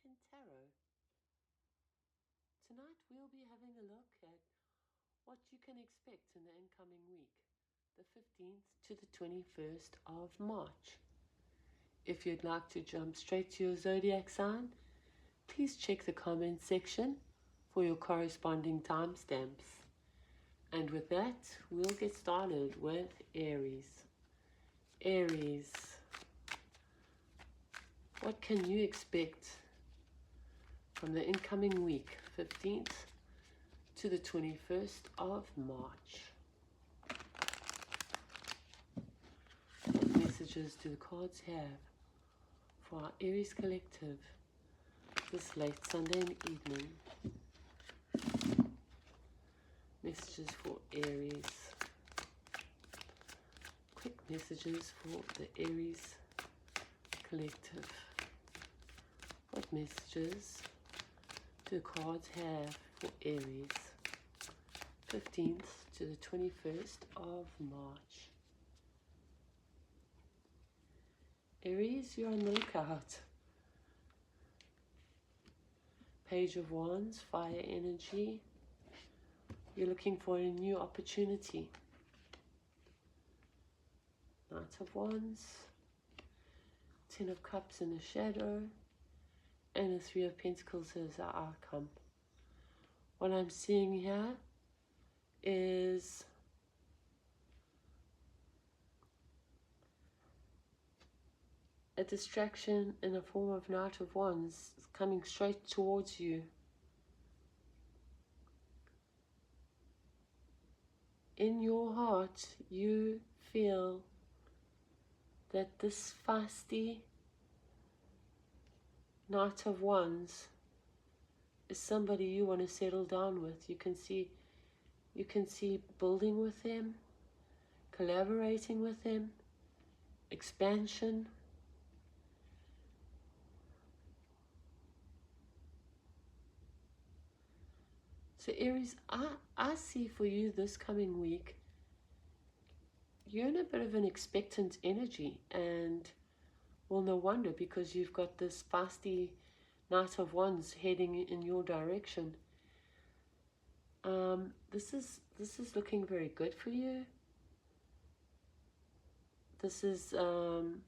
in Tarot. Tonight we'll be having a look at what you can expect in the incoming week, the 15th to the 21st of March. If you'd like to jump straight to your zodiac sign, please check the comment section for your corresponding timestamps. And with that, we'll get started with Aries. Aries, what can you expect from the incoming week, 15th to the 21st of March? What messages do the cards have for our Aries collective this late Sunday evening? Messages for Aries. Quick messages for the Aries collective. What messages do the cards have for Aries, 15th to the 21st of March? Aries, you're on the lookout. Page of Wands, fire energy. You're looking for a new opportunity. Knight of Wands, Ten of Cups in the shadow, and a Three of Pentacles as our outcome. What I'm seeing here is a distraction in the form of Knight of Wands coming straight towards you. In your heart, you feel that this feisty Knight of Wands is somebody you want to settle down with. You can see building with them, collaborating with them, expansion. So Aries, I see for you this coming week, you're in a bit of an expectant energy, and well, no wonder, because you've got this feisty Knight of Wands heading in your direction. This is looking very good for you. This is an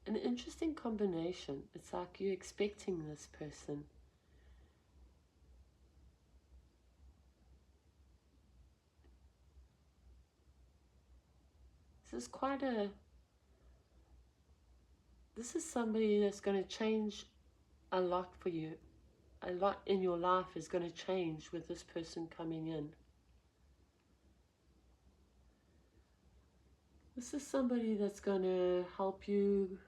interesting combination. It's like you're expecting this person. This is somebody that's going to change a lot for you. A lot in your life is going to change with this person coming in. This is somebody that's going to help you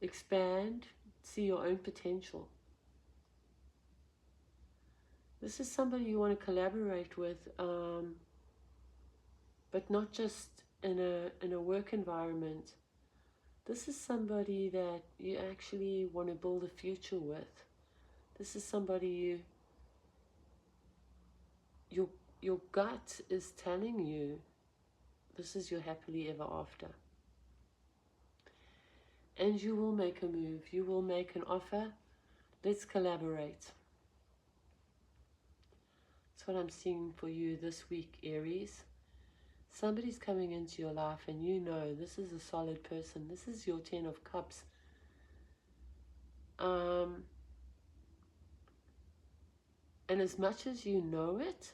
expand, see your own potential. This is somebody you want to collaborate with, but not just in a work environment. This is somebody that you actually want to build a future with. This is somebody your gut is telling you this is your happily ever after. And you will make a move. You will make an offer. Let's collaborate. That's what I'm seeing for you this week, Aries. Somebody's coming into your life and you know this is a solid person. This is your Ten of Cups. And as much as you know it,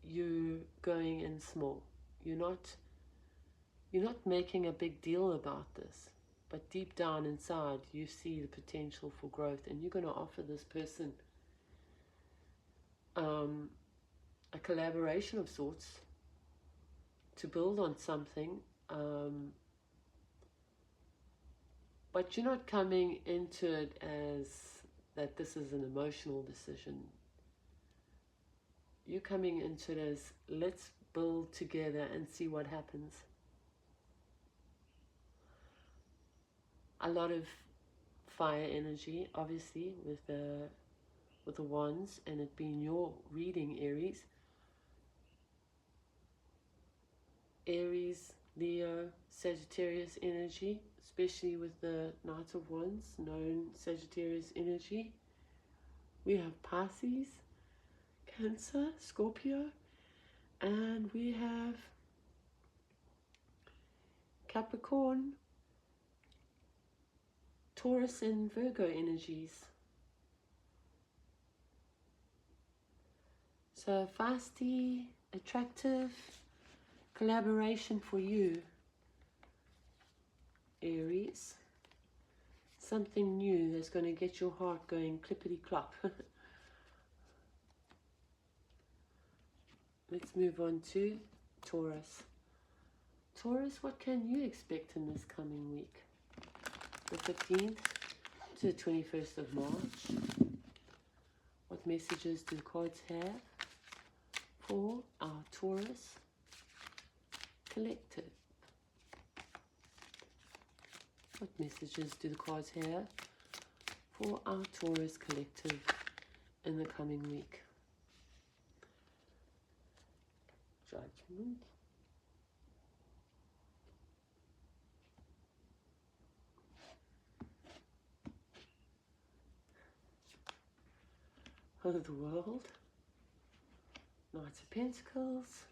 you're going in small. You're not making a big deal about this. But deep down inside, you see the potential for growth, and you're going to offer this person a collaboration of sorts to build on something. But you're not coming into it as that this is an emotional decision. You're coming into it as, let's build together and see what happens. A lot of fire energy, obviously, with the wands, and it being your reading, Aries. Aries, Leo, Sagittarius energy. especially with the Knight of Wands, known Sagittarius energy. We have Pisces, Cancer, Scorpio, and we have Capricorn, Taurus, and Virgo energies. So feisty, attractive collaboration for you, Aries. Something new that's going to get your heart going clippity-clop. Let's move on to Taurus. Taurus, what can you expect in this coming week? The 15th to the 21st of March. What messages do the cards have for our Taurus collective? What messages do the cards have for our Taurus collective in the coming week? Judgment. Of the World. Knight of Pentacles.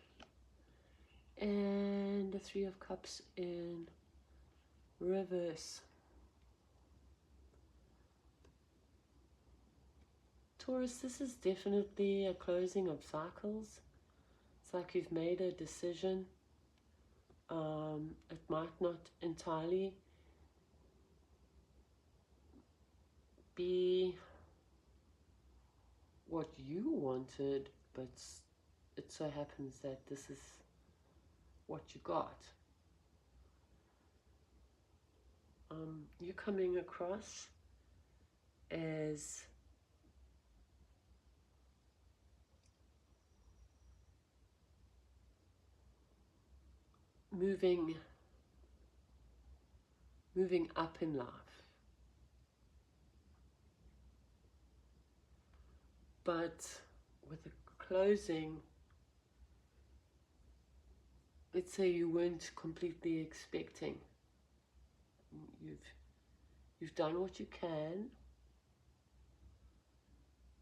And the Three of Cups in reverse. Taurus, this is definitely a closing of cycles. It's like you've made a decision. It might not entirely be what you wanted, but it so happens that this is what you got. You're coming across as moving up in life. But with the closing, let's say you weren't completely expecting. You've done what you can,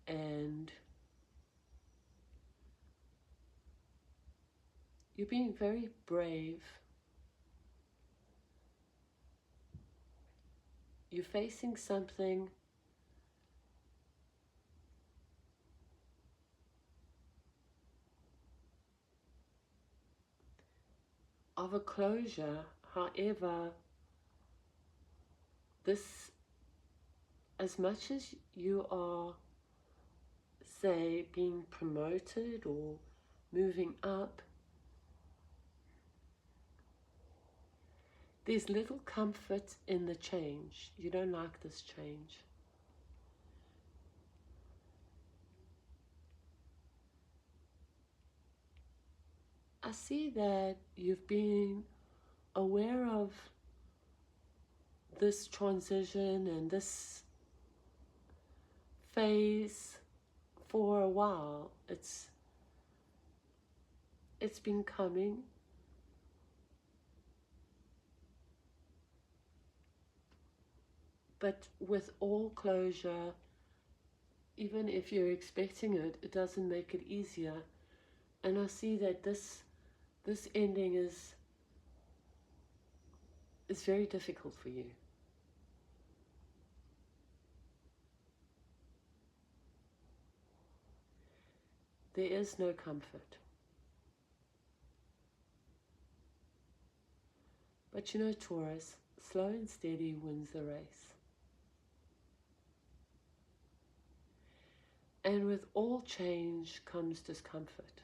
and you're being very brave. You're facing something of a closure. However, this, as much as you are, say, being promoted or moving up, there's little comfort in the change. You don't like this change. I see that you've been aware of this transition and this phase for a while. It's been coming. But with all closure, even if you're expecting it, it doesn't make it easier. And I see that this ending is very difficult for you. There is no comfort. But you know, Taurus, slow and steady wins the race. And with all change comes discomfort.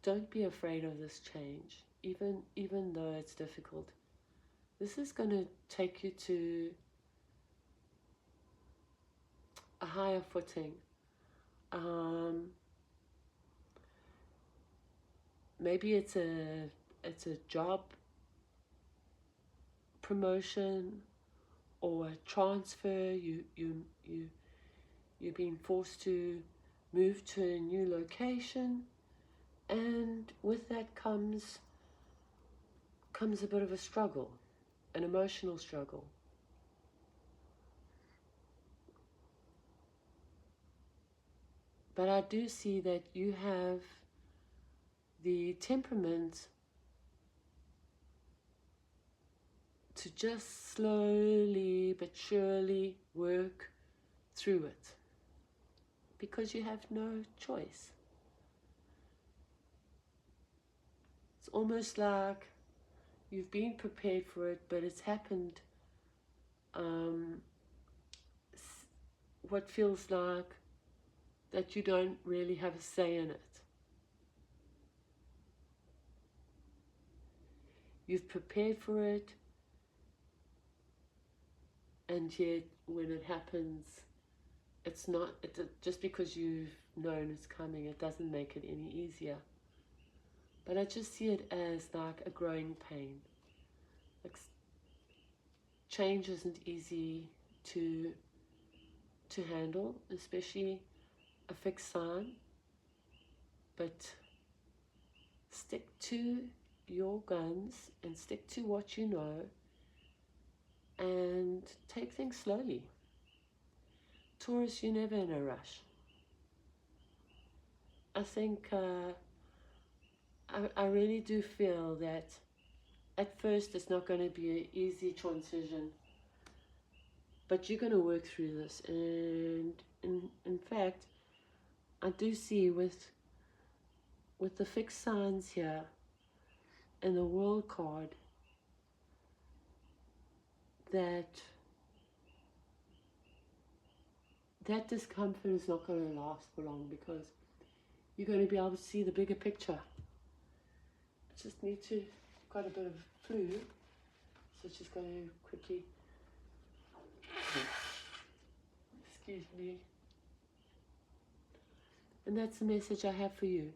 Don't be afraid of this change, even though it's difficult. This is going to take you to a higher footing. Maybe it's a job promotion or a transfer. You're being forced to move to a new location. And with that comes a bit of a struggle, an emotional struggle. But I do see that you have the temperament to just slowly but surely work through it, because you have no choice. It's almost like you've been prepared for it, but it's happened what feels like that you don't really have a say in it. You've prepared for it, and yet when it happens, it's not, just because you've known it's coming, it doesn't make it any easier. But I just see it as like a growing pain. Like, change isn't easy to handle, especially a fixed sign. But stick to your guns and stick to what you know, and take things slowly. Taurus, you're never in a rush. I think I really do feel that at first it's not going to be an easy transition, but you're going to work through this. And in fact, I do see with the fixed signs here and the World card that discomfort is not going to last for long, because you're going to be able to see the bigger picture. I just need to, got a bit of flu, so just going to quickly, excuse me. And that's the message I have for you.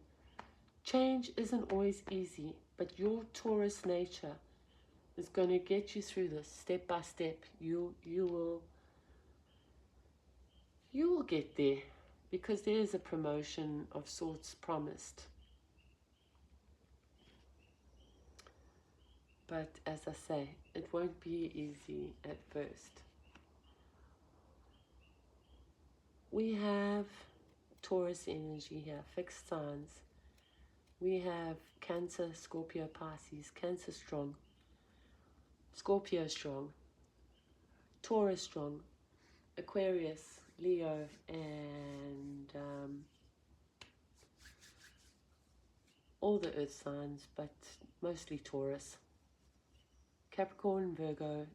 Change isn't always easy, but your Taurus nature is going to get you through this step by step. You will get there, because there is a promotion of sorts promised. But as I say, it won't be easy at first. We have Taurus energy here, fixed signs. We have Cancer, Scorpio, Pisces. Cancer strong, Scorpio strong, Taurus strong, Aquarius, Leo, and all the earth signs, but mostly Taurus. Capricorn, Virgo,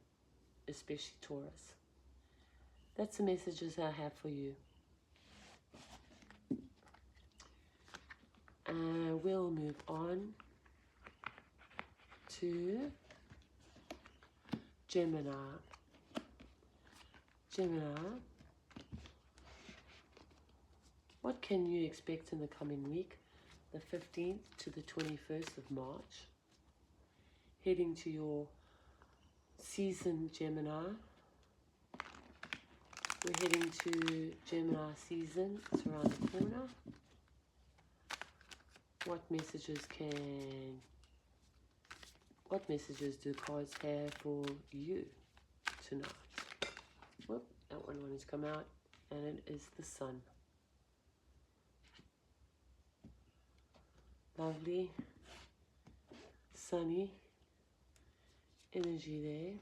especially Taurus. That's the messages I have for you. We'll move on to Gemini. Gemini, what can you expect in the coming week, the 15th to the 21st of March? Heading to your season, Gemini. We're heading to Gemini season. It's around the corner. What messages do cards have for you tonight? Whoop, that one has come out, and it is the Sun. Lovely, sunny energy there.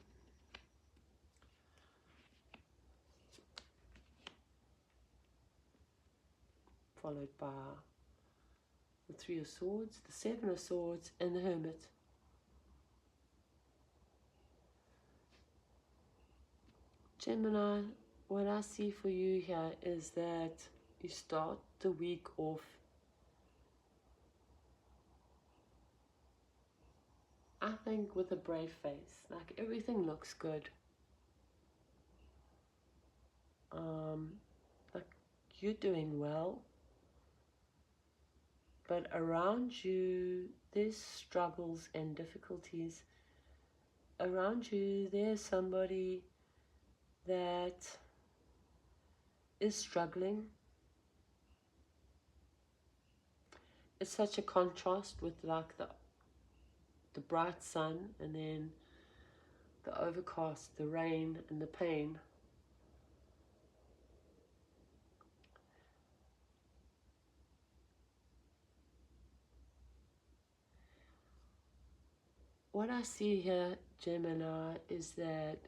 Followed by the Three of Swords, the Seven of Swords, and the Hermit. Gemini, what I see for you here is that you start the week off, I think, with a brave face. Like, everything looks good. Like, you're doing well. But around you, there's struggles and difficulties. Around you, there's somebody that is struggling. it's such a contrast with like the bright sun and then the overcast, the rain and the pain. What I see here, Gemini, is that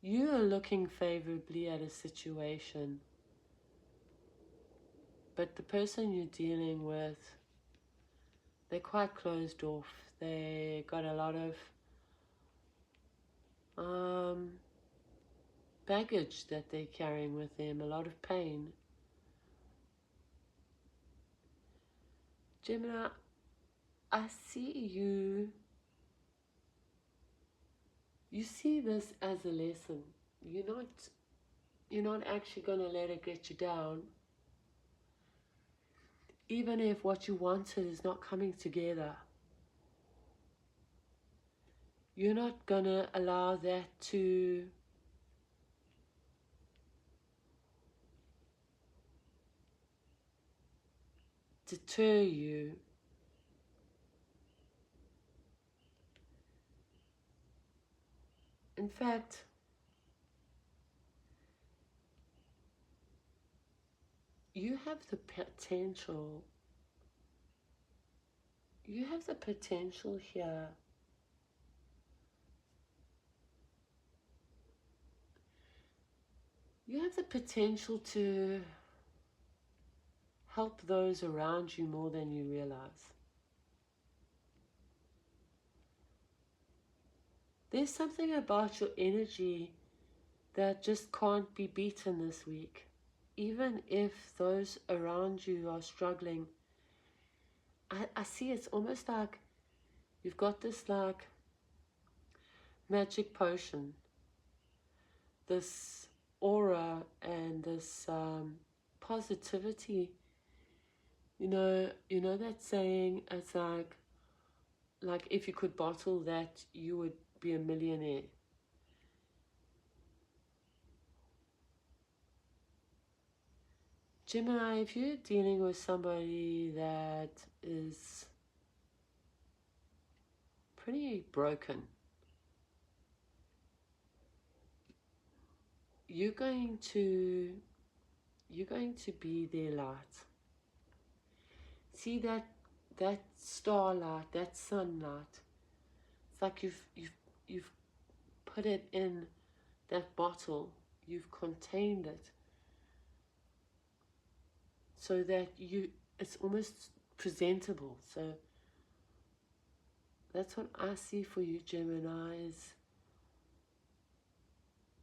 you are looking favorably at a situation, but the person you're dealing with, they're quite closed off. They got a lot of baggage that they're carrying with them, a lot of pain. Gemini, I see you see this as a lesson. You're not actually going to let it get you down. Even if what you wanted is not coming together, you're not going to allow that to deter you. In fact, you have the potential. You have the potential here you have the potential to help those around you more than you realize. There's something about your energy that just can't be beaten this week. Even if those around you are struggling, I see it's almost like you've got this like magic potion, this aura and this positivity. You know that saying, it's like if you could bottle that, you would be a millionaire. Gemini, if you're dealing with somebody that is pretty broken, you're going to be their light. See that starlight, that sunlight. It's like you've put it in that bottle. You've contained it so that it's almost presentable. So that's what I see for you, Gemini, is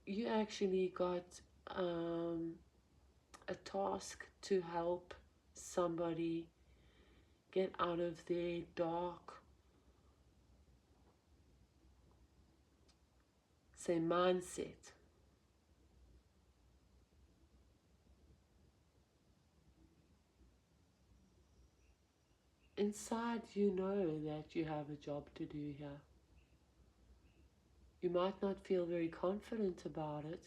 you actually got a task to help somebody get out of their dark, say, mindset. Inside, you know that you have a job to do here. You might not feel very confident about it,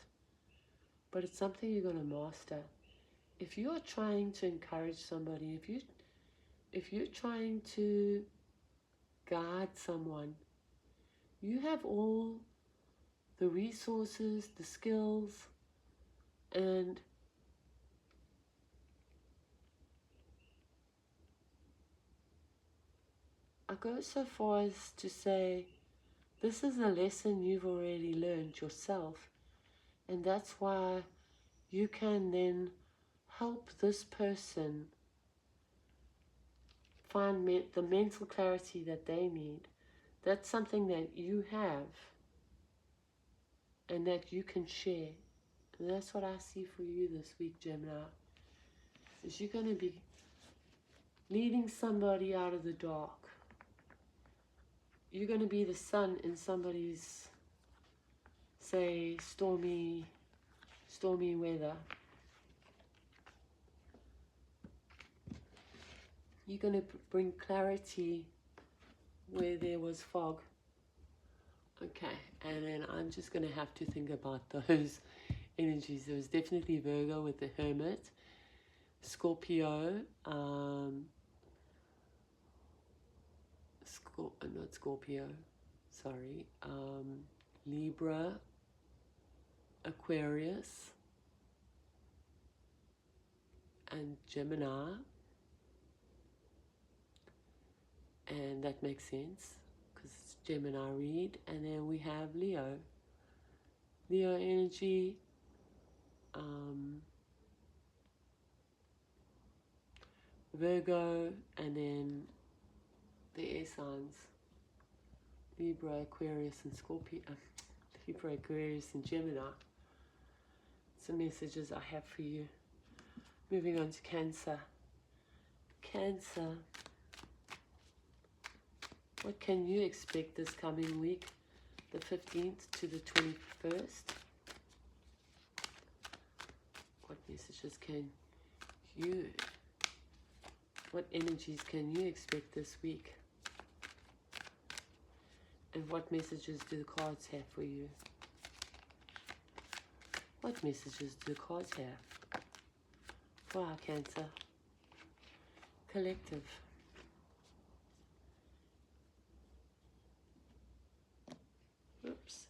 but it's something you're going to master. If you are trying to encourage somebody, if you're trying to guide someone, you have all the resources, the skills, and I go so far as to say this is a lesson you've already learned yourself, and that's why you can then help this person find the mental clarity that they need. That's something that you have and that you can share. And that's what I see for you this week, Gemini, is you're going to be leading somebody out of the dark. You're going to be the sun in somebody's, say, stormy weather. You're going to bring clarity where there was fog. Okay, and then I'm just going to have to think about those energies. There was definitely Virgo with the Hermit. Scorpio, not Scorpio, sorry, Libra, Aquarius, and Gemini, and that makes sense because it's Gemini read. And then we have Leo energy, Virgo, and then the air signs, Libra, Aquarius, and Scorpio, Libra, Aquarius, and Gemini. Some messages I have for you. Moving on to Cancer. Cancer, what can you expect this coming week, the 15th to the 21st? What messages can you, what energies can you expect this week? And what messages do the cards have for you? What messages do the cards have for our Cancer collective? Oops.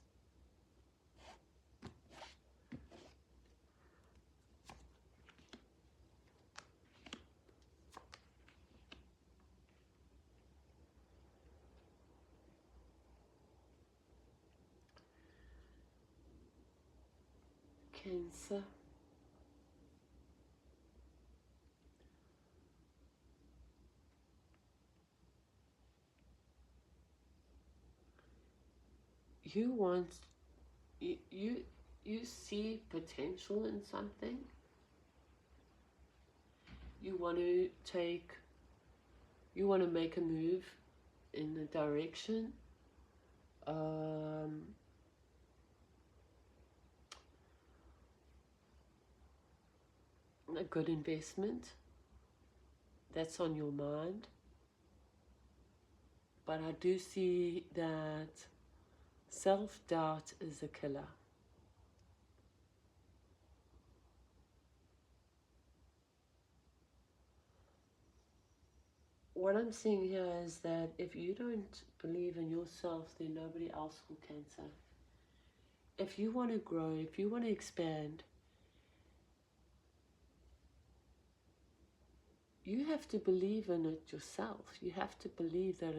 Cancer. You see potential in something. You want to make a move in a direction. A good investment that's on your mind. But I do see that self-doubt is a killer. What I'm seeing here is that if you don't believe in yourself, then nobody else will, Cancer. If you want to grow, if you want to expand, you have to believe in it yourself. You have to believe that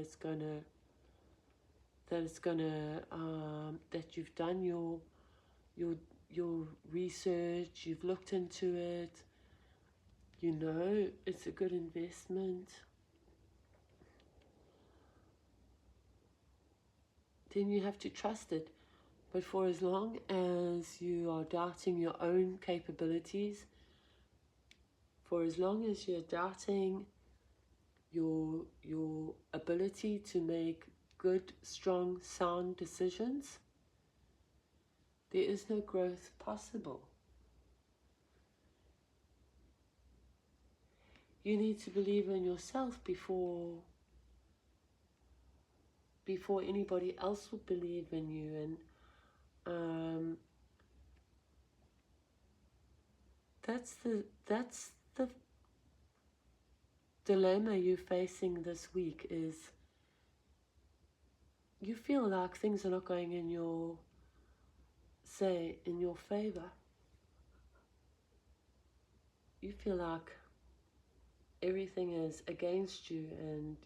that you've done your research, you've looked into it, you know it's a good investment. Then you have to trust it. But for as long as you are doubting your own capabilities, for as long as you're doubting your ability to make good, strong, sound decisions, there is no growth possible. You need to believe in yourself before anybody else will believe in you. And that's the dilemma you're facing this week. Is you feel like things are not going in your favor. You feel like everything is against you, and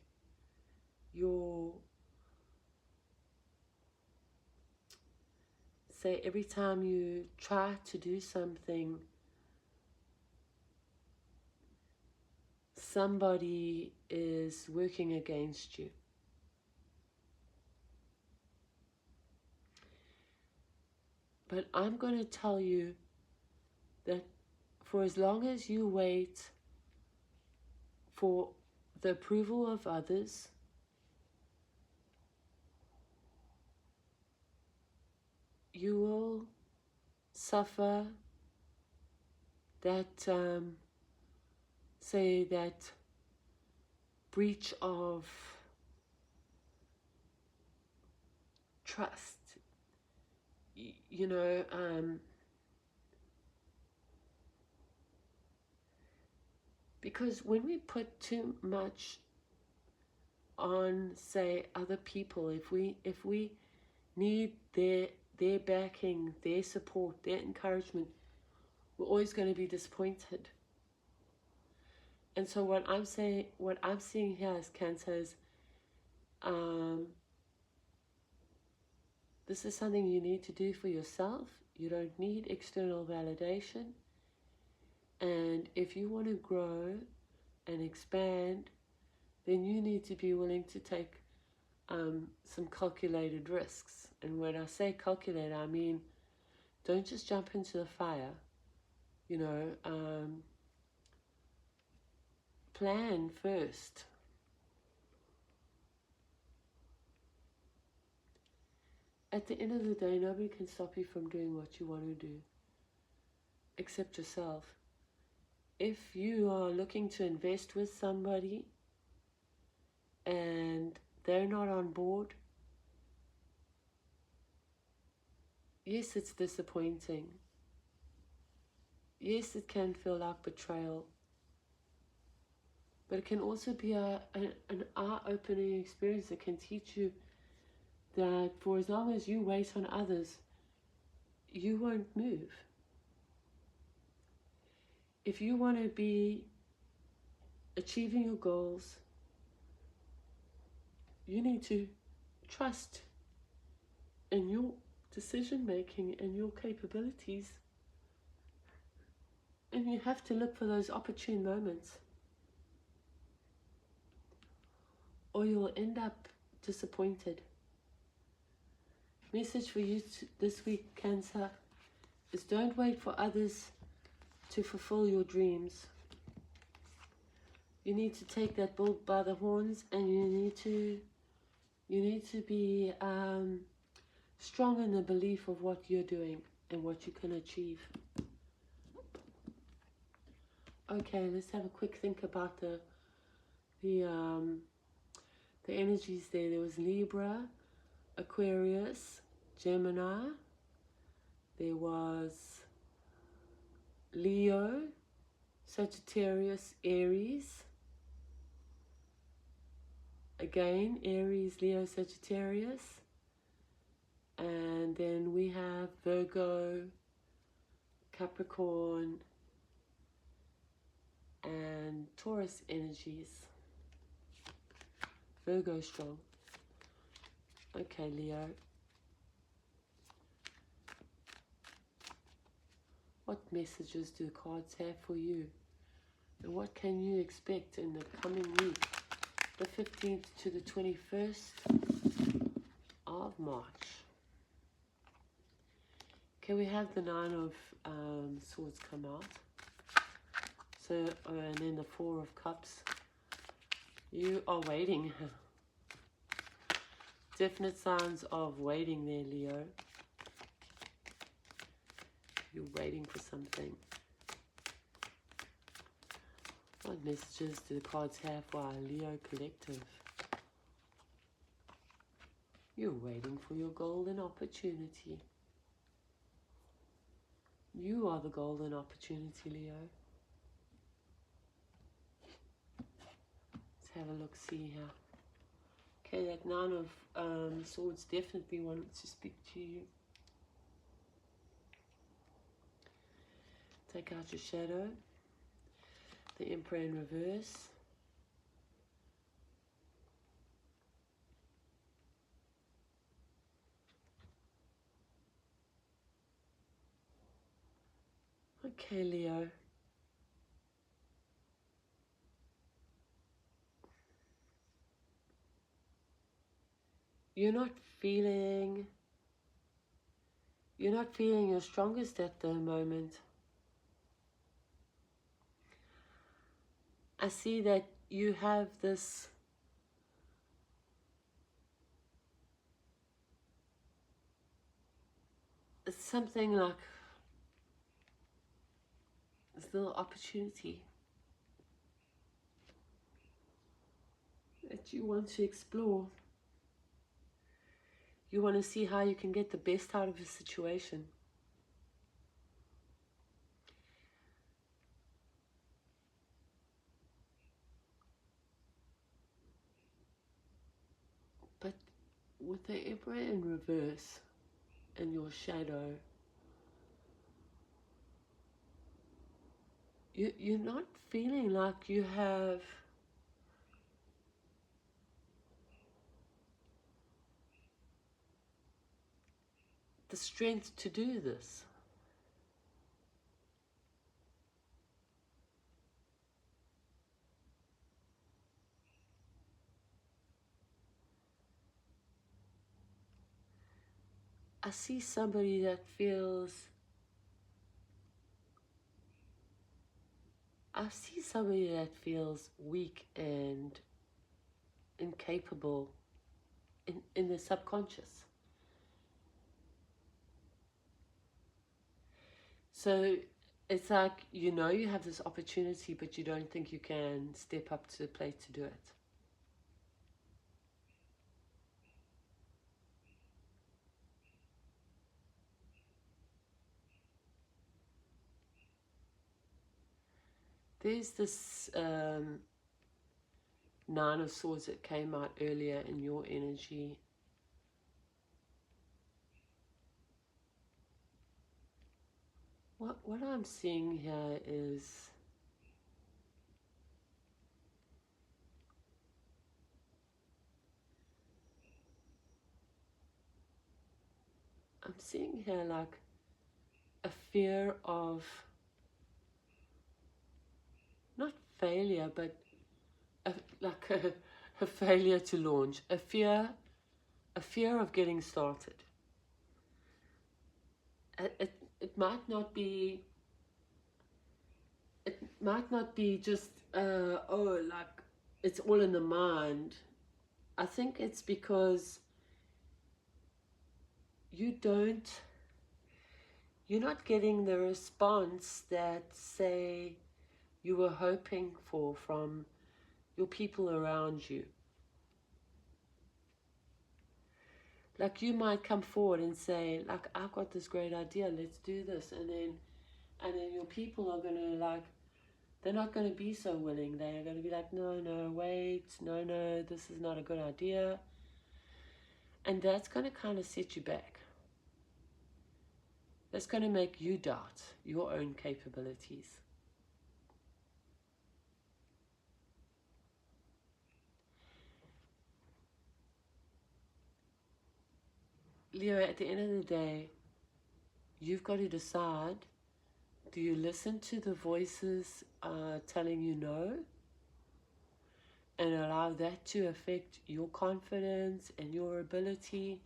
every time you try to do something, somebody is working against you. But I'm going to tell you that for as long as you wait for the approval of others, you will suffer that, that breach of trust. You know, Because when we put too much on, say, other people, if we need their backing, their support, their encouragement, we're always going to be disappointed. And so what I'm seeing here as Cancer is, this is something you need to do for yourself. You don't need external validation. And if you want to grow and expand, then you need to be willing to take some calculated risks. And when I say calculate, I mean, don't just jump into the fire. You know, plan first. At the end of the day, nobody can stop you from doing what you want to do, except yourself. If you are looking to invest with somebody and they're not on board, yes, it's disappointing. Yes, it can feel like betrayal. But it can also be an eye-opening experience that can teach you that for as long as you wait on others, you won't move. If you want to be achieving your goals, you need to trust in your decision-making and your capabilities. And you have to look for those opportune moments, or you'll end up disappointed. Message for you this week, Cancer, is don't wait for others to fulfill your dreams. You need to take that bull by the horns, and you need to be strong in the belief of what you're doing and what you can achieve. Okay, let's have a quick think about the energies there. There was Libra, Aquarius, Gemini. There was Leo, Sagittarius, Aries. Again, Aries, Leo, Sagittarius. And then we have Virgo, Capricorn, and Taurus energies. Virgo strong. Okay, Leo. What messages do the cards have for you? And what can you expect in the coming week, the 15th to the 21st of March? Okay, we have the Nine of Swords come out. So, and then the Four of Cups. You are waiting. Definite signs of waiting there, Leo. You're waiting for something. What messages do the cards have for our Leo collective? You're waiting for your golden opportunity. You are the golden opportunity, Leo. Let's have a look, see here. Okay, that Nine of Swords definitely wanted to speak to you. Take out your shadow. The Emperor in reverse. Okay, Leo. You're not feeling your strongest at the moment. I see that you have this something like this little opportunity that you want to explore. You want to see how you can get the best out of a situation. But with the Emperor in reverse and your shadow, you're not feeling like you have the strength to do this. I see somebody that feels, weak and incapable in the subconscious. So it's like, you know, you have this opportunity, but you don't think you can step up to the plate to do it. There's this Nine of Swords that came out earlier in your energy. What I'm seeing here is like a fear of not failure, but a failure to launch, a fear of getting started. It might not be just like it's all in the mind. I think it's because you're not getting the response that, say, you were hoping for from your people around you. Like, you might come forward and say, like, I've got this great idea, let's do this, and then your people are going to, like, they're not going to be so willing. They're going to be like, no, wait, no, this is not a good idea. And that's going to kind of set you back. That's going to make you doubt your own capabilities. Leo, at the end of the day, you've got to decide, do you listen to the voices telling you no and allow that to affect your confidence and your ability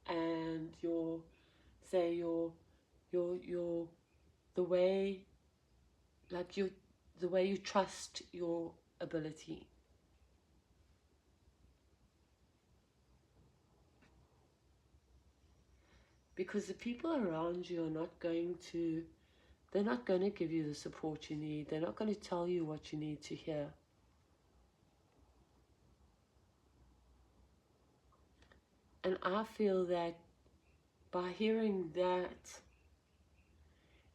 and the way, like, the way you trust your ability? Because the people around you are not going to give you the support you need. They're not going to tell you what you need to hear. And I feel that by hearing that,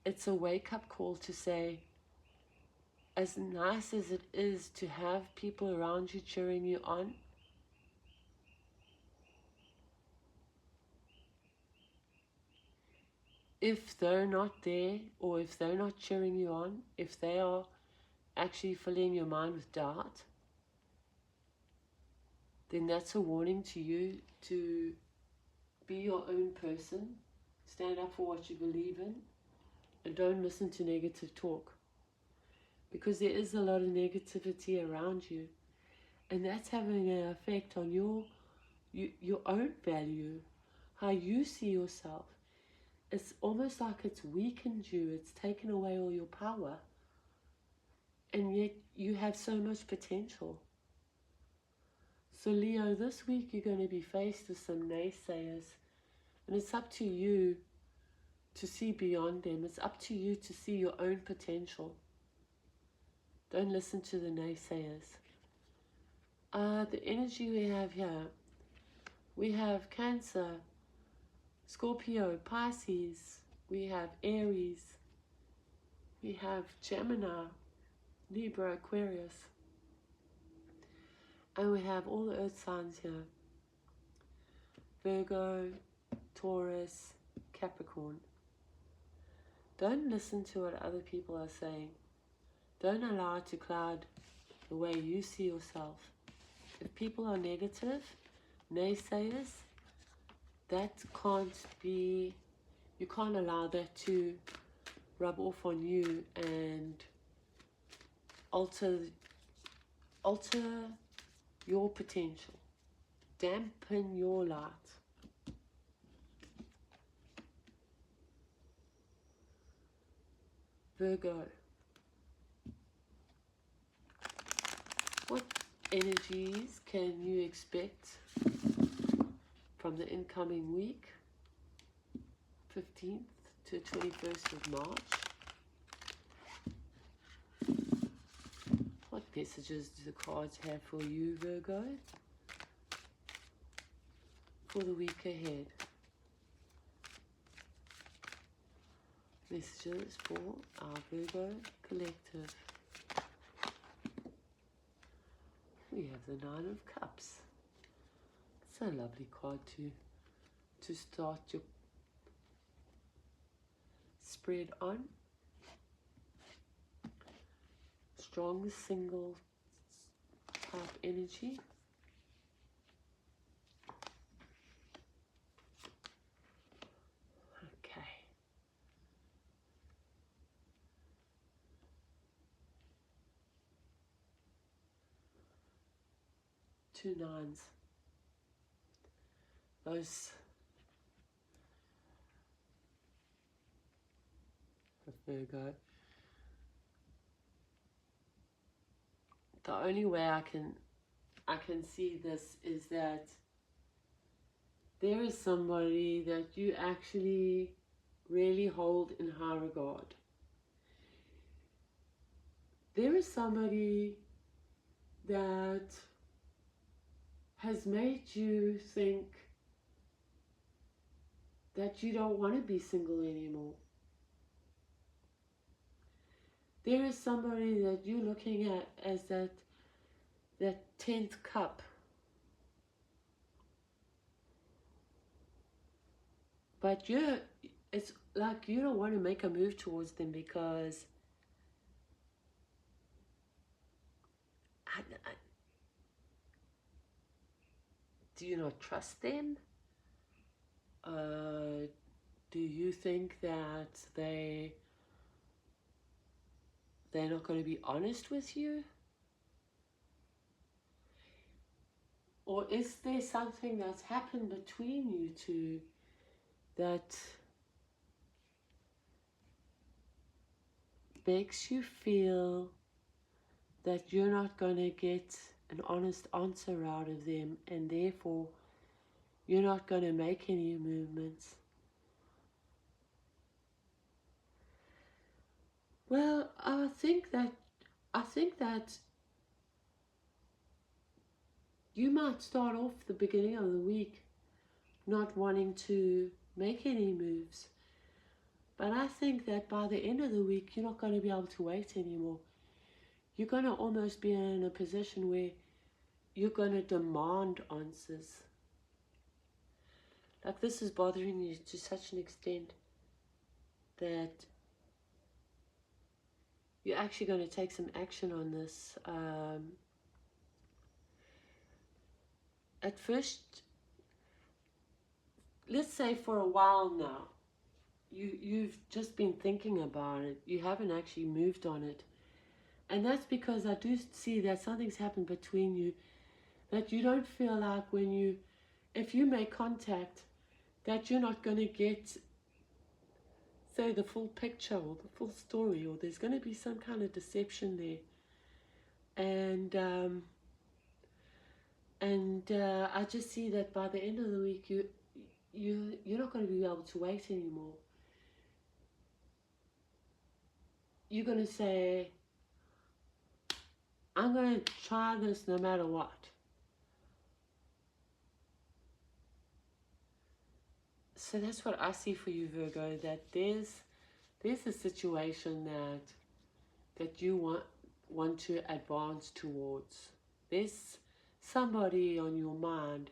it's a wake-up call to say, as nice as it is to have people around you cheering you on, if they're not there, or if they're not cheering you on, if they are actually filling your mind with doubt, then that's a warning to you to be your own person, stand up for what you believe in, and don't listen to negative talk. Because there is a lot of negativity around you, and that's having an effect on your own value, how you see yourself. It's almost like it's weakened you, it's taken away all your power, and yet you have so much potential. So Leo, this week you're going to be faced with some naysayers, and it's up to you to see beyond them. It's up to you to see your own potential. Don't listen to the naysayers. The energy we have here, we have Cancer, Scorpio, Pisces, we have Aries, we have Gemini, Libra, Aquarius, and we have all the earth signs here. Virgo, Taurus, Capricorn. Don't listen to what other people are saying. Don't allow it to cloud the way you see yourself. If people are negative, naysayers, that can't be, you can't allow that to rub off on you and alter your potential, dampen your light. Virgo, what energies can you expect from the incoming week, 15th to 21st of March? What messages do the cards have for you, Virgo, for the week ahead? Messages for our Virgo collective. We have the Nine of Cups. It's a lovely card to start your spread on. Strong single type energy. Okay. Two nines. Those Virgo. The only way I can see this is that there is somebody that you actually really hold in high regard. There is somebody that has made you think that you don't want to be single anymore. There is somebody that you're looking at as that 10th cup. But it's like you don't want to make a move towards them because do you not trust them? Do you think that they're not going to be honest with you? Or is there something that's happened between you two that makes you feel that you're not going to get an honest answer out of them, and therefore you're not going to make any movements? Well, I think that you might start off the beginning of the week not wanting to make any moves. But I think that by the end of the week, you're not going to be able to wait anymore. You're going to almost be in a position where you're going to demand answers. Like this is bothering you to such an extent that you're actually going to take some action on this. At first, let's say for a while now, you've just been thinking about it. You haven't actually moved on it. And that's because I do see that something's happened between you that you don't feel like if you make contact, that you're not going to get, say, the full picture or the full story, or there's going to be some kind of deception there. And I just see that by the end of the week, you're not going to be able to wait anymore. You're going to say, I'm going to try this no matter what. So that's what I see for you, Virgo, that there's a situation that you want to advance towards. There's somebody on your mind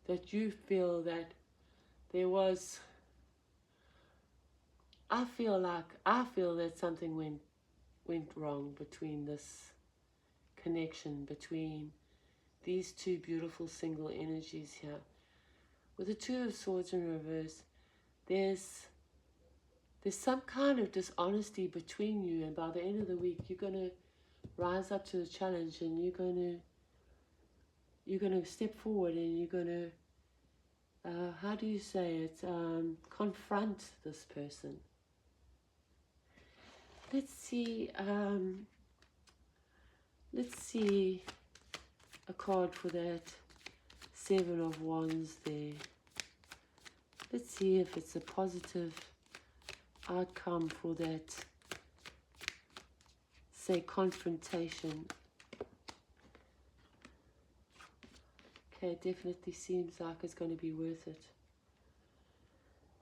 that you feel that there was, I feel that something went wrong between this connection between these two beautiful single energies here. With the Two of Swords in reverse, there's some kind of dishonesty between you, and by the end of the week you're going to rise up to the challenge, and you're going to step forward, and you're going to how do you say it, confront this person. Let's see a card for that Seven of Wands there. Let's see if it's a positive outcome for that, say, confrontation. Okay, it definitely seems like it's going to be worth it.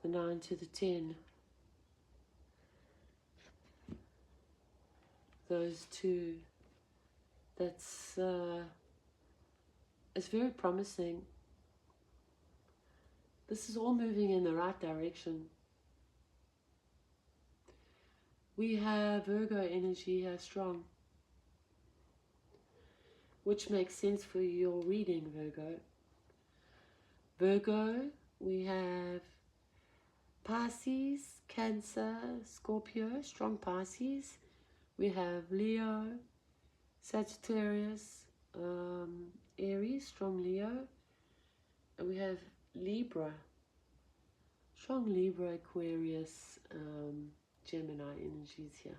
The 9 to the 10. Those two. That's it's very promising. This is all moving in the right direction. We have Virgo energy here strong, which makes sense for your reading, Virgo. Virgo, we have Pisces, Cancer, Scorpio, strong Pisces. We have Leo, Sagittarius, Aries, strong Leo. And we have Libra, strong Libra, Aquarius, Gemini energies here.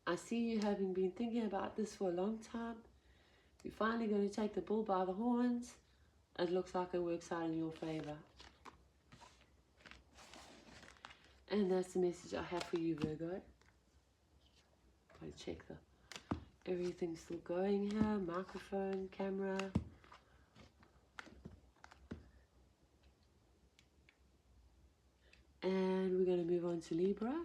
I see you having been thinking about this for a long time. You're finally going to take the bull by the horns. It looks like it works out in your favor. And that's the message I have for you, Virgo. Go check everything's still going here. Microphone, camera. And we're going to move on to Libra.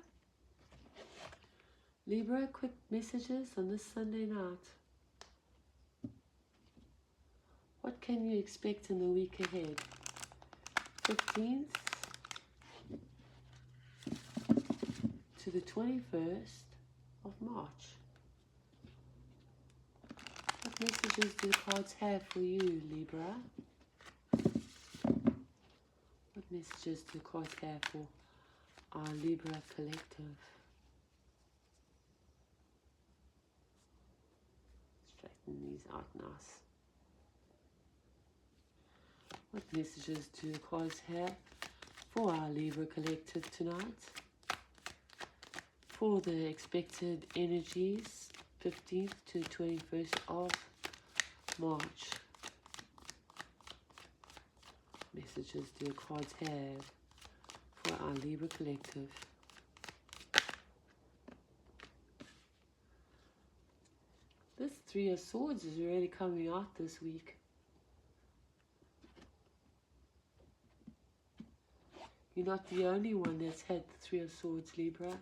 Libra, quick messages on this Sunday night. What can you expect in the week ahead? 15th to the 21st of March. What messages do the cards have for you, Libra? What messages do the cards have for our Libra collective? Straighten these out nice. What messages do the cards have for our Libra collective tonight? For the expected energies, 15th to 21st of March. Messages do the cards have for our Libra collective? This Three of Swords is really coming out this week. You're not the only one that's had the Three of Swords, Libra.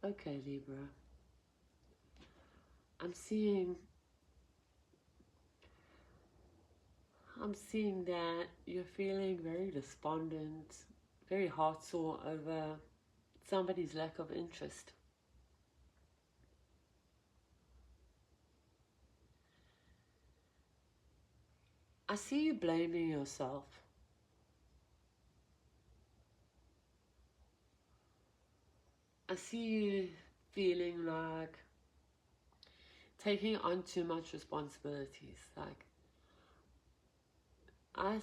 Okay, Libra. I'm seeing that you're feeling very despondent, very heartsore over somebody's lack of interest. I see you blaming yourself. I see you feeling like taking on too much responsibilities. Like, I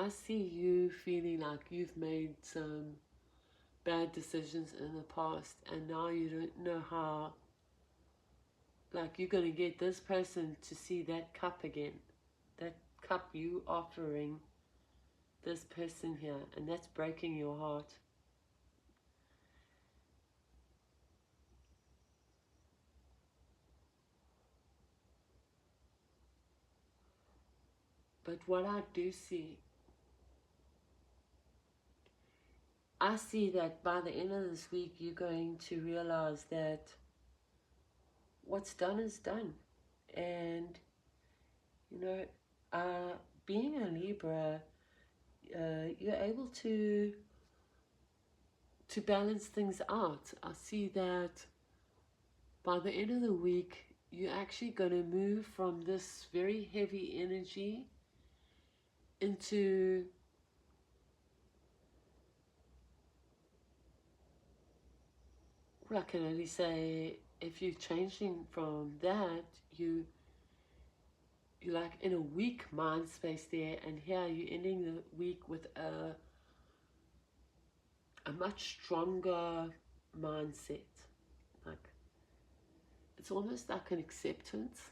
see you feeling like you've made some bad decisions in the past, and now you don't know how, like, you're going to get this person to see that cup again. That cup you offering this person here, and that's breaking your heart. But what I do see I see that by the end of this week, you're going to realize that what's done is done. And, you know, being a Libra, you're able to balance things out. I see that by the end of the week, you're actually going to move from this very heavy energy into I can only say, if you're changing from that, you're like in a weak mind space there, and here you're ending the week with a much stronger mindset. Like, it's almost like an acceptance.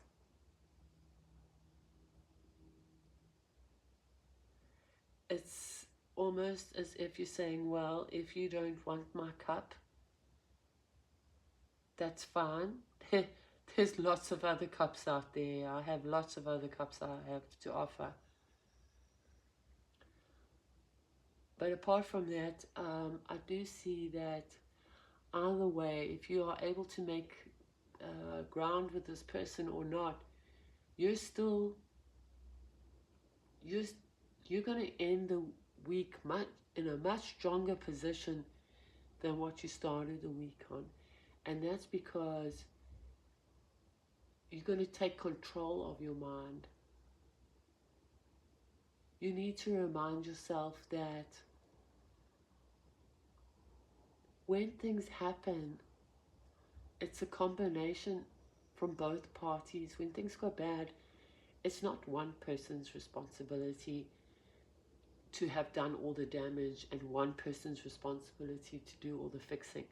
It's almost as if you're saying, well, if you don't want my cup, that's fine. There's lots of other cups out there. I have lots of other cups I have to offer. But apart from that, I do see that either way, if you are able to make ground with this person or not, you're going to end the week in a much stronger position than what you started the week on. And that's because you're going to take control of your mind. You need to remind yourself that when things happen, it's a combination from both parties. When things go bad, it's not one person's responsibility to have done all the damage and one person's responsibility to do all the fixing.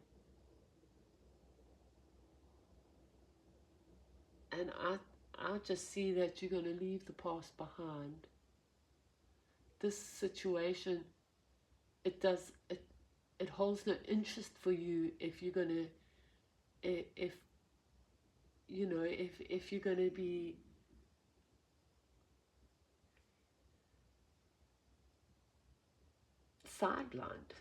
And I just see that you're going to leave the past behind. This situation, it holds no interest for you if you're going to, if you're going to be sidelined.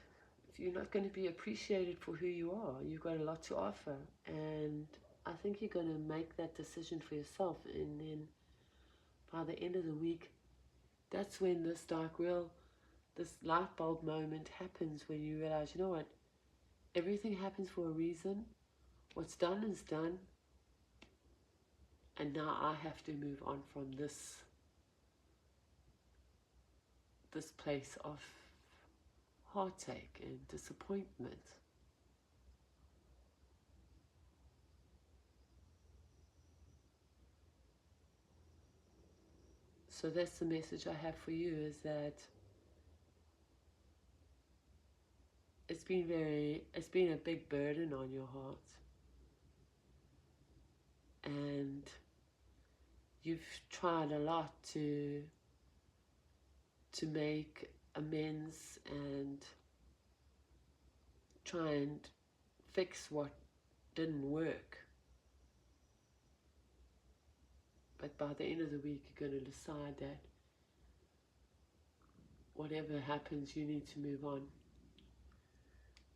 If you're not going to be appreciated for who you are, you've got a lot to offer. And I think you're going to make that decision for yourself, and then by the end of the week, that's when this light bulb moment happens, when you realize, you know what, everything happens for a reason. What's done is done, and now I have to move on from this place of heartache and disappointment. So that's the message I have for you, is that it's been a big burden on your heart. And you've tried a lot to make amends and try and fix what didn't work. But by the end of the week, you're going to decide that whatever happens, you need to move on.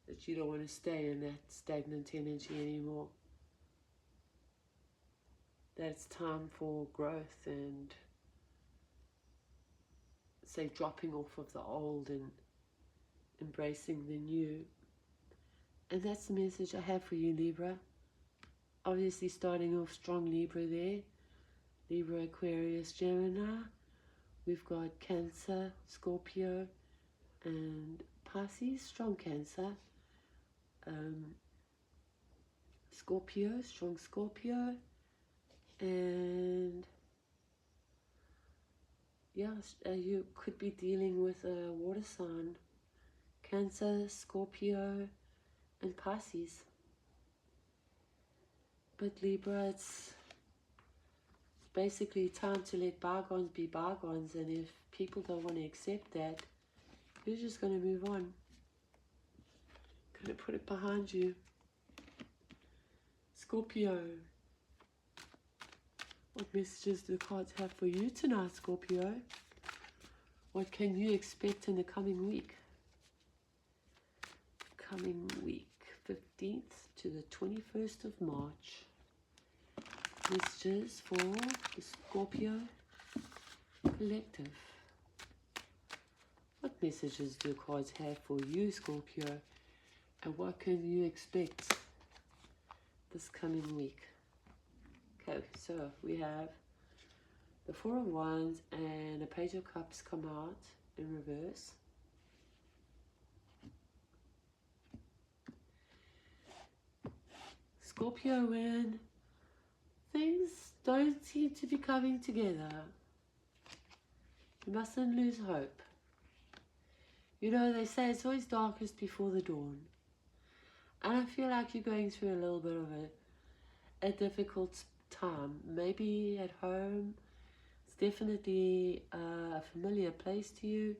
That you don't want to stay in that stagnant energy anymore. That it's time for growth and, say, dropping off of the old and embracing the new. And that's the message I have for you, Libra. Obviously starting off strong, Libra there. Libra, Aquarius, Gemini. We've got Cancer, Scorpio, and Pisces, strong Cancer. Scorpio, strong Scorpio. And yeah, you could be dealing with a water sign. Cancer, Scorpio, and Pisces. But Libra, it's basically time to let bygones be bygones, and if people don't want to accept that, you're just going to move on. Going to put it behind you. Scorpio. What messages do the cards have for you tonight, Scorpio? What can you expect in the coming week? incoming week, 15th to the 21st of March. Messages for the Scorpio collective. What messages do cards have for you, Scorpio? And what can you expect this coming week? Okay, so we have the Four of Wands and the Page of Cups come out in reverse. Scorpio, when things don't seem to be coming together, you mustn't lose hope. You know, they say it's always darkest before the dawn. And I feel like you're going through a little bit of a difficult time. Maybe at home, it's definitely a familiar place to you.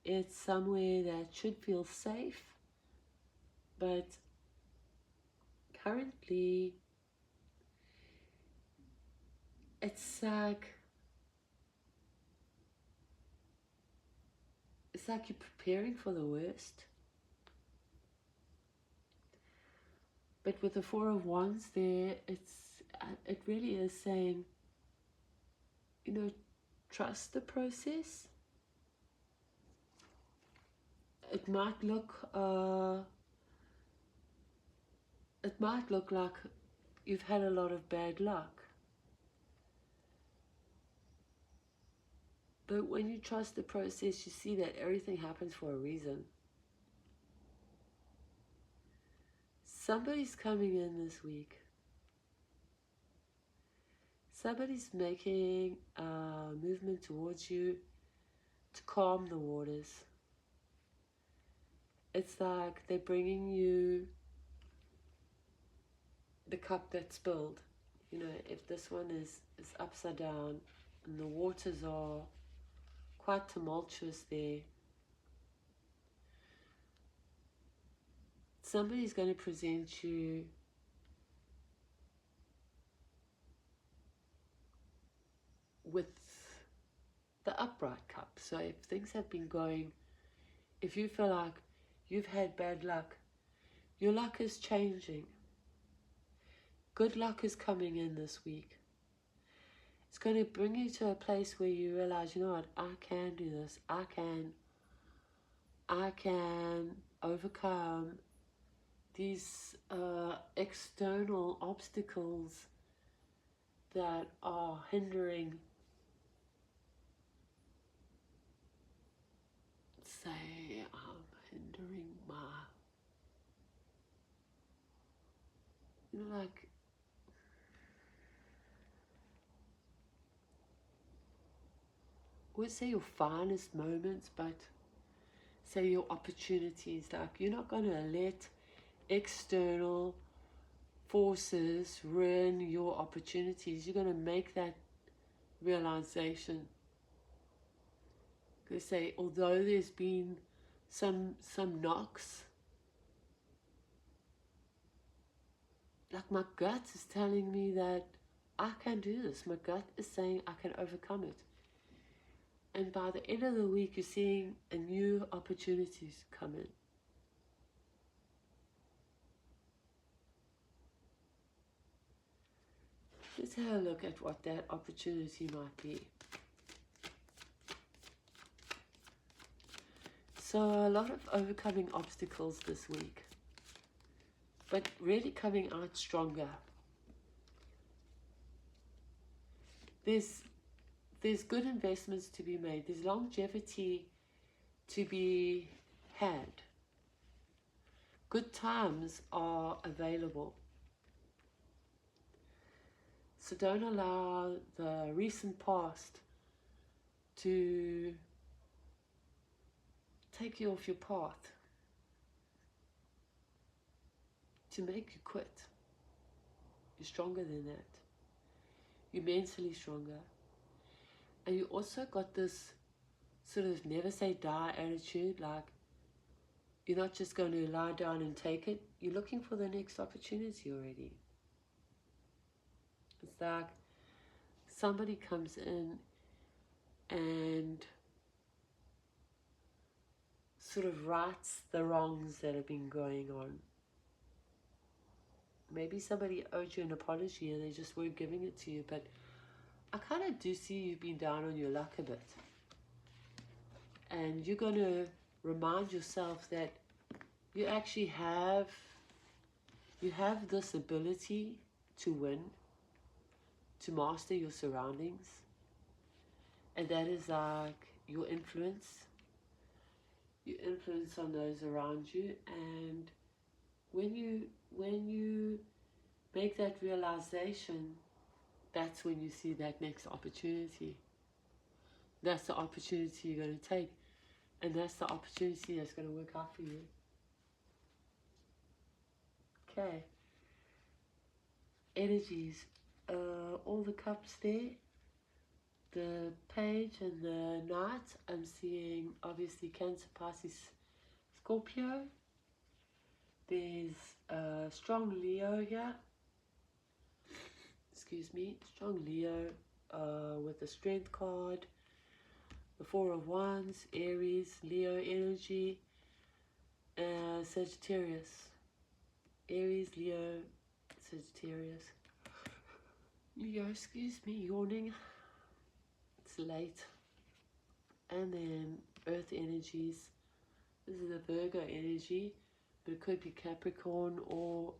It's somewhere that should feel safe. But currently, it's like you're preparing for the worst. But with the Four of Wands there, it really is saying, you know, trust the process. It might look like you've had a lot of bad luck. But when you trust the process, you see that everything happens for a reason. Somebody's coming in this week. Somebody's making a movement towards you to calm the waters. It's like they're bringing you the cup that's spilled. You know, if this one is upside down and the waters are quite tumultuous there, somebody's going to present you with the upright cup. So if things have been going, if you feel like you've had bad luck, your luck is changing. Good luck is coming in this week. It's going to bring you to a place where you realize, you know what, I can do this. I can overcome these external obstacles that are hindering, say, hindering my, you know, like, I would say your finest moments, but say your opportunities. Like, you're not going to let external forces ruin your opportunities. You're going to make that realization. They say, although there's been some knocks, like my gut is telling me that I can do this. My gut is saying I can overcome it. And by the end of the week, you're seeing a new opportunities come in. Let's have a look at what that opportunity might be. So a lot of overcoming obstacles this week, but really coming out stronger. There's good investments to be made. There's longevity to be had. Good times are available. So don't allow the recent past to take you off your path, to make you quit. You're stronger than that. You're mentally stronger. And you also got this sort of never say die attitude, like you're not just going to lie down and take it. You're looking for the next opportunity already. It's like somebody comes in and sort of rights the wrongs that have been going on. Maybe somebody owed you an apology and they just weren't giving it to you, but I kind of do see you've been down on your luck a bit. And you're going to remind yourself that you actually have this ability to win, to master your surroundings. And that is like your influence on those around you. And when you make that realization, that's when you see that next opportunity. That's the opportunity you're going to take. And that's the opportunity that's going to work out for you. Okay. Energies. All the cups there. The page and the knight. I'm seeing obviously Cancer, Pisces, Scorpio. There's a strong Leo here. Excuse me. Strong Leo with the Strength card. The Four of Wands, Aries, Leo energy, Sagittarius. Aries, Leo, Sagittarius. Leo, excuse me, yawning. It's late. And then Earth energies. This is the Virgo energy, but it could be Capricorn or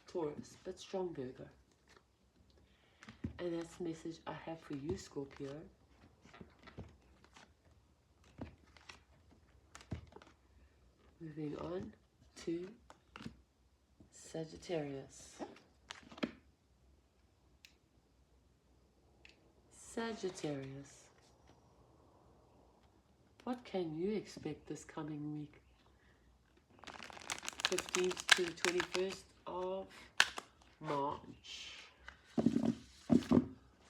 Taurus, but strong Virgo. And that's the message I have for you, Scorpio. Moving on to Sagittarius. Sagittarius. What can you expect this coming week? 15th to the 21st of March.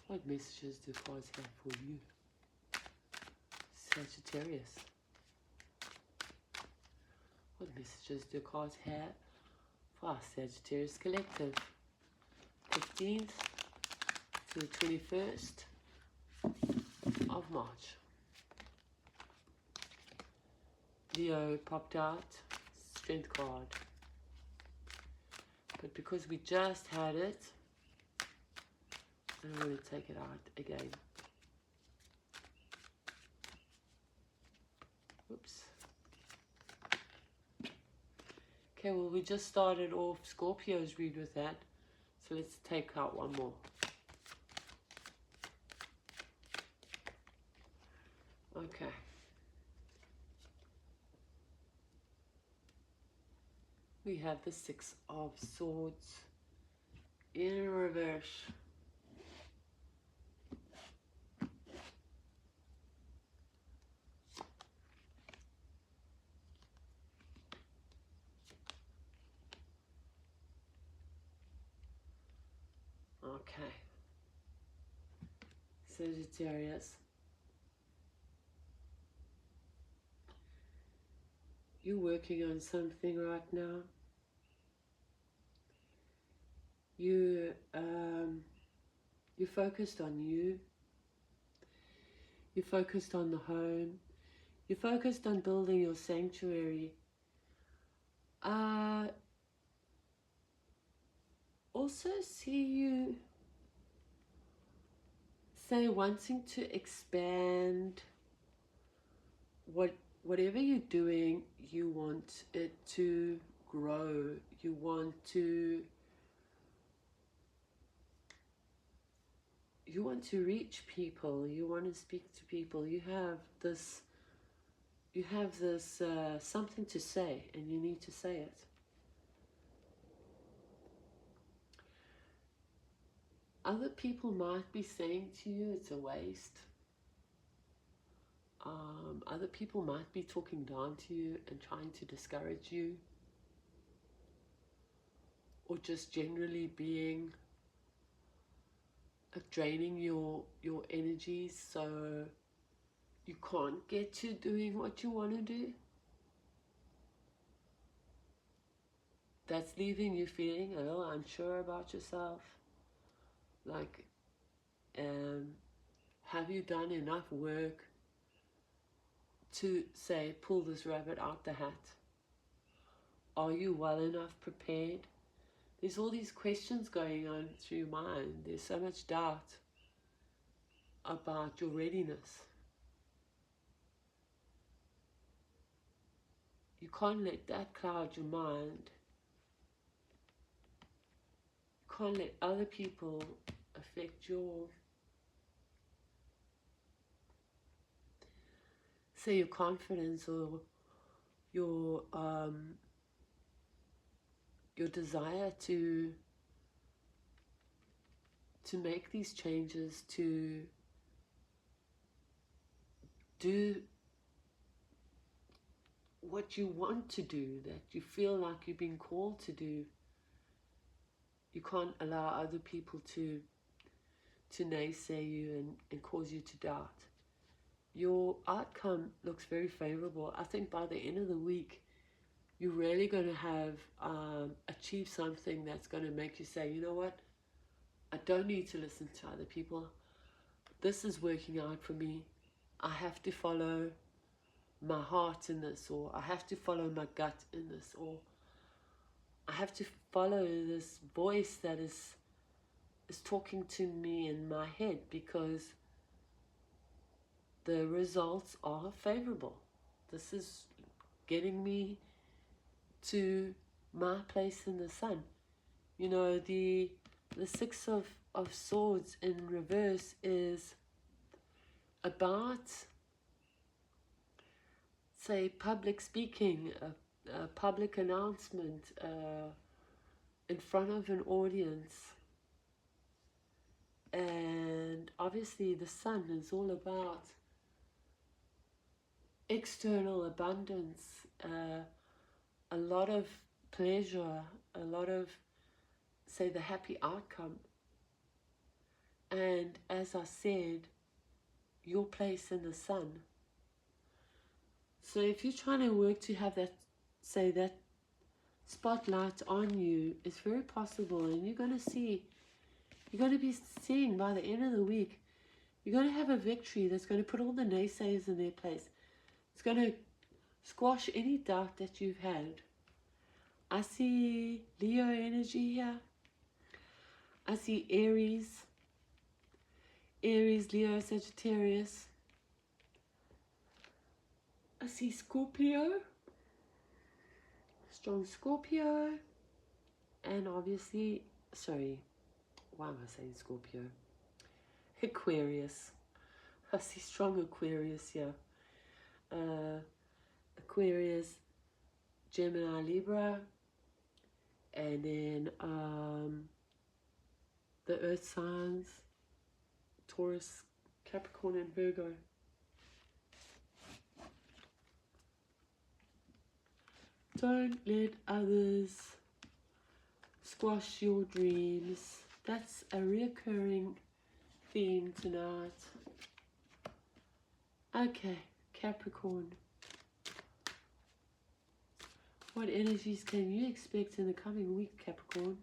What messages do cards have for you? Sagittarius. What messages do cards have for our Sagittarius collective? 15th to the 21st of March. Leo popped out, Strength card. But because we just had it, I'm going to take it out again. Whoops. Okay, well, we just started off Scorpio's read with that. So let's take out one more. Okay. We have the Six of Swords in reverse. Okay. Sagittarius. You're working on something right now. You're focused on you. You're focused on the home. You're focused on building your sanctuary. Also see you say wanting to expand whatever you're doing. You want it to grow. You want to reach people. You want to speak to people. You have this something to say, and you need to say it. Other people might be saying to you it's a waste. Other people might be talking down to you and trying to discourage you, or just generally being draining your energy, so you can't get to doing what you want to do. That's leaving you feeling a little unsure about yourself. Like, have you done enough work to, say, pull this rabbit out the hat? Are you well enough prepared? There's all these questions going on through your mind. There's so much doubt about your readiness. You can't let that cloud your mind. You can't let other people affect your, say, your confidence or your desire to make these changes, to do what you want to do, that you feel like you've been called to do. You can't allow other people to naysay you and cause you to doubt. Your outcome looks very favorable. I think by the end of the week, you're really going to have achieved something that's going to make you say, you know what, I don't need to listen to other people. This is working out for me. I have to follow my heart in this, or I have to follow my gut in this, or I have to follow this voice that is talking to me in my head, because the results are favorable. This is getting me to my place in the sun. You know, the Six of Swords in reverse is about, say, public speaking, a public announcement in front of an audience. And obviously the sun is all about external abundance, a lot of pleasure, a lot of, say, the happy outcome. And as I said, your place in the sun. So if you're trying to work to have that, say, that spotlight on you, it's very possible. And you're going to see, you're going to be seeing by the end of the week, you're going to have a victory that's going to put all the naysayers in their place. It's going to squash any doubt that you've had. I see Leo energy here. I see Aries, Leo, Sagittarius. I see Scorpio, strong Scorpio, and obviously, sorry, why am I saying Scorpio? Aquarius. I see strong Aquarius here. Aquarius, Gemini, Libra, and then the earth signs, Taurus, Capricorn, and Virgo. Don't let others squash your dreams. That's a recurring theme tonight. Okay, Capricorn. What energies can you expect in the coming week, Capricorn?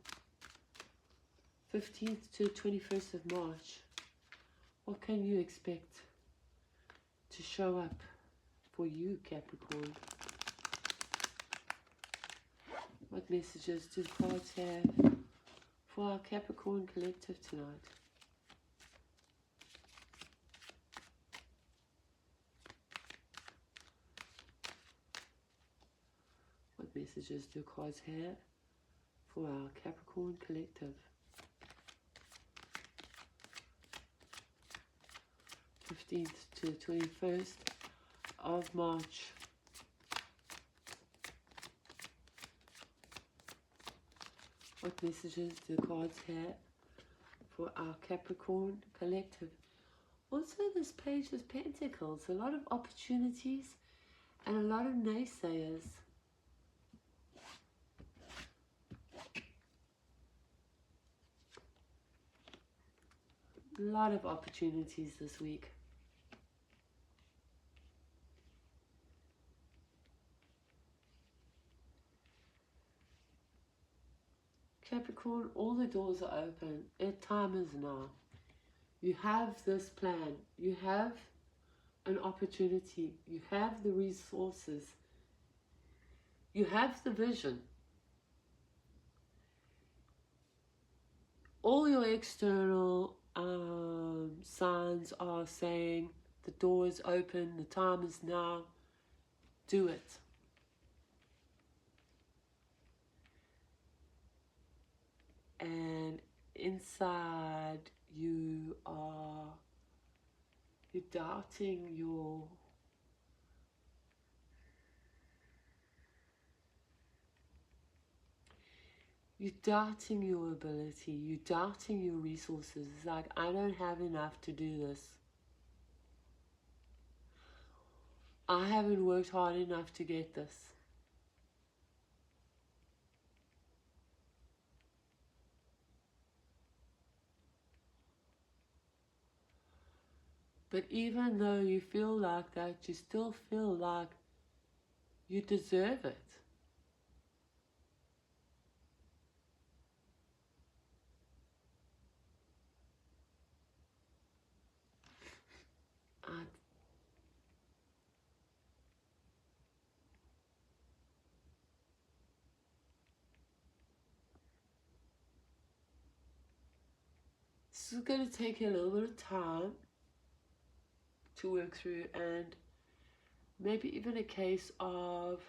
15th to 21st of March. What can you expect to show up for you, Capricorn? What messages do the cards have for our Capricorn collective tonight? What messages do cards have for our Capricorn collective? 15th to 21st of March. What messages do the cards have for our Capricorn collective? Also, this Page of Pentacles, a lot of opportunities and a lot of naysayers. A lot of opportunities this week. Capricorn, all the doors are open. Your time is now. You have this plan. You have an opportunity. You have the resources. You have the vision. All your external signs are saying the door is open, the time is now, do it. And inside you're doubting you're doubting your ability, you're doubting your resources. It's like, I don't have enough to do this. I haven't worked hard enough to get this. But even though you feel like that, you still feel like you deserve it. This is going to take you a little bit of time to work through, and maybe even a case of,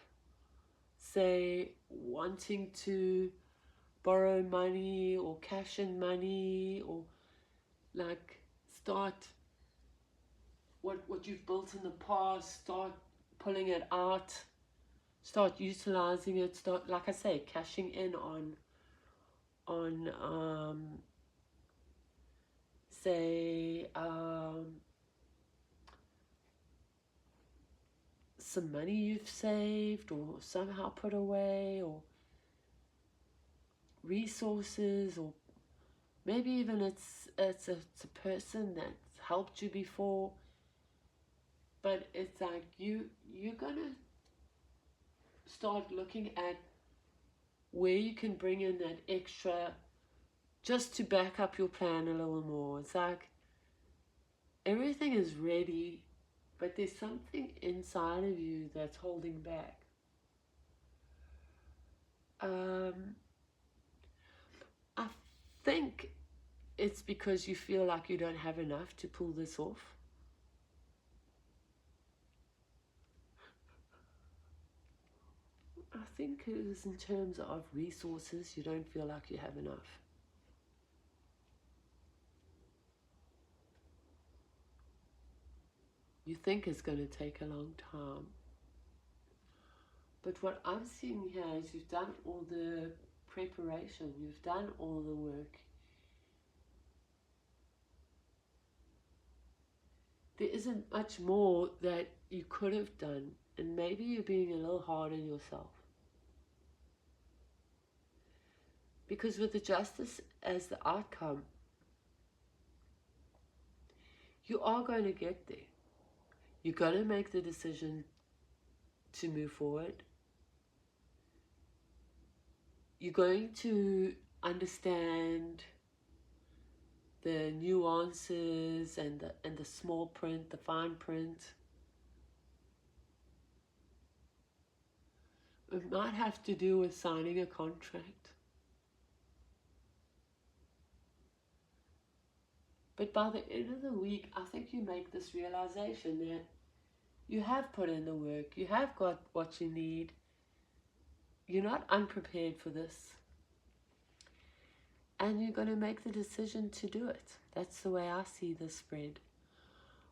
say, wanting to borrow money or cash in money, or like start what you've built in the past, start pulling it out, start utilizing it, start, like I say, cashing in on say some money you've saved or somehow put away, or resources, or maybe even it's a person that's helped you before, but it's like you're gonna start looking at where you can bring in that extra just to back up your plan a little more. It's like everything is ready, but there's something inside of you that's holding back. I think it's because you feel like you don't have enough to pull this off. I think it is in terms of resources, you don't feel like you have enough. You think it's going to take a long time. But what I'm seeing here is you've done all the preparation, you've done all the work. There isn't much more that you could have done, and maybe you're being a little hard on yourself. Because with the justice as the outcome, you are going to get there. You're going to make the decision to move forward. You're going to understand the nuances and the small print, the fine print. It might have to do with signing a contract. But by the end of the week, I think you make this realization that you have put in the work, you have got what you need. You're not unprepared for this. And you're going to make the decision to do it. That's the way I see this spread.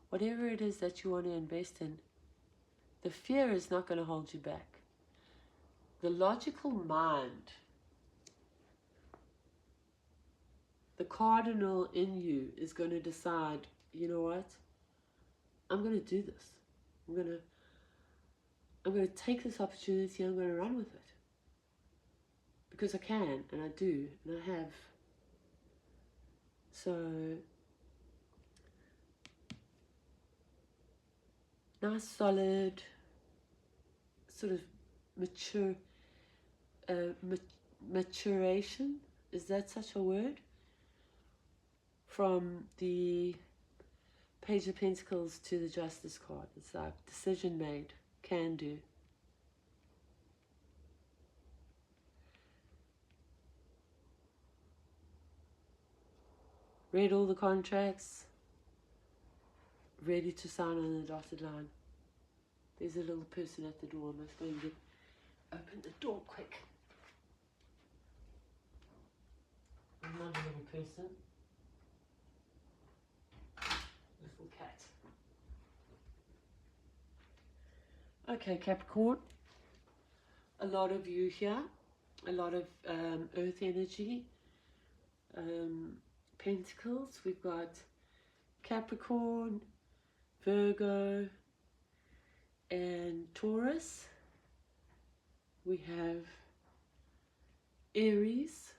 Whatever it is that you want to invest in, the fear is not going to hold you back. The logical mind, the cardinal in you, is going to decide, you know what? I'm going to do this. I'm going to take this opportunity, I'm going to run with it. Because I can, and I do, and I have. So, nice, solid, sort of maturation, is that such a word? From the Page of Pentacles to the Justice card. It's like decision made, can do. Read all the contracts, ready to sign on the dotted line. There's a little person at the door. I must go and open the door quick. Another little person. Little cat. Okay, Capricorn. A lot of you here. A lot of earth energy. Pentacles. We've got Capricorn, Virgo, and Taurus. We have Aries,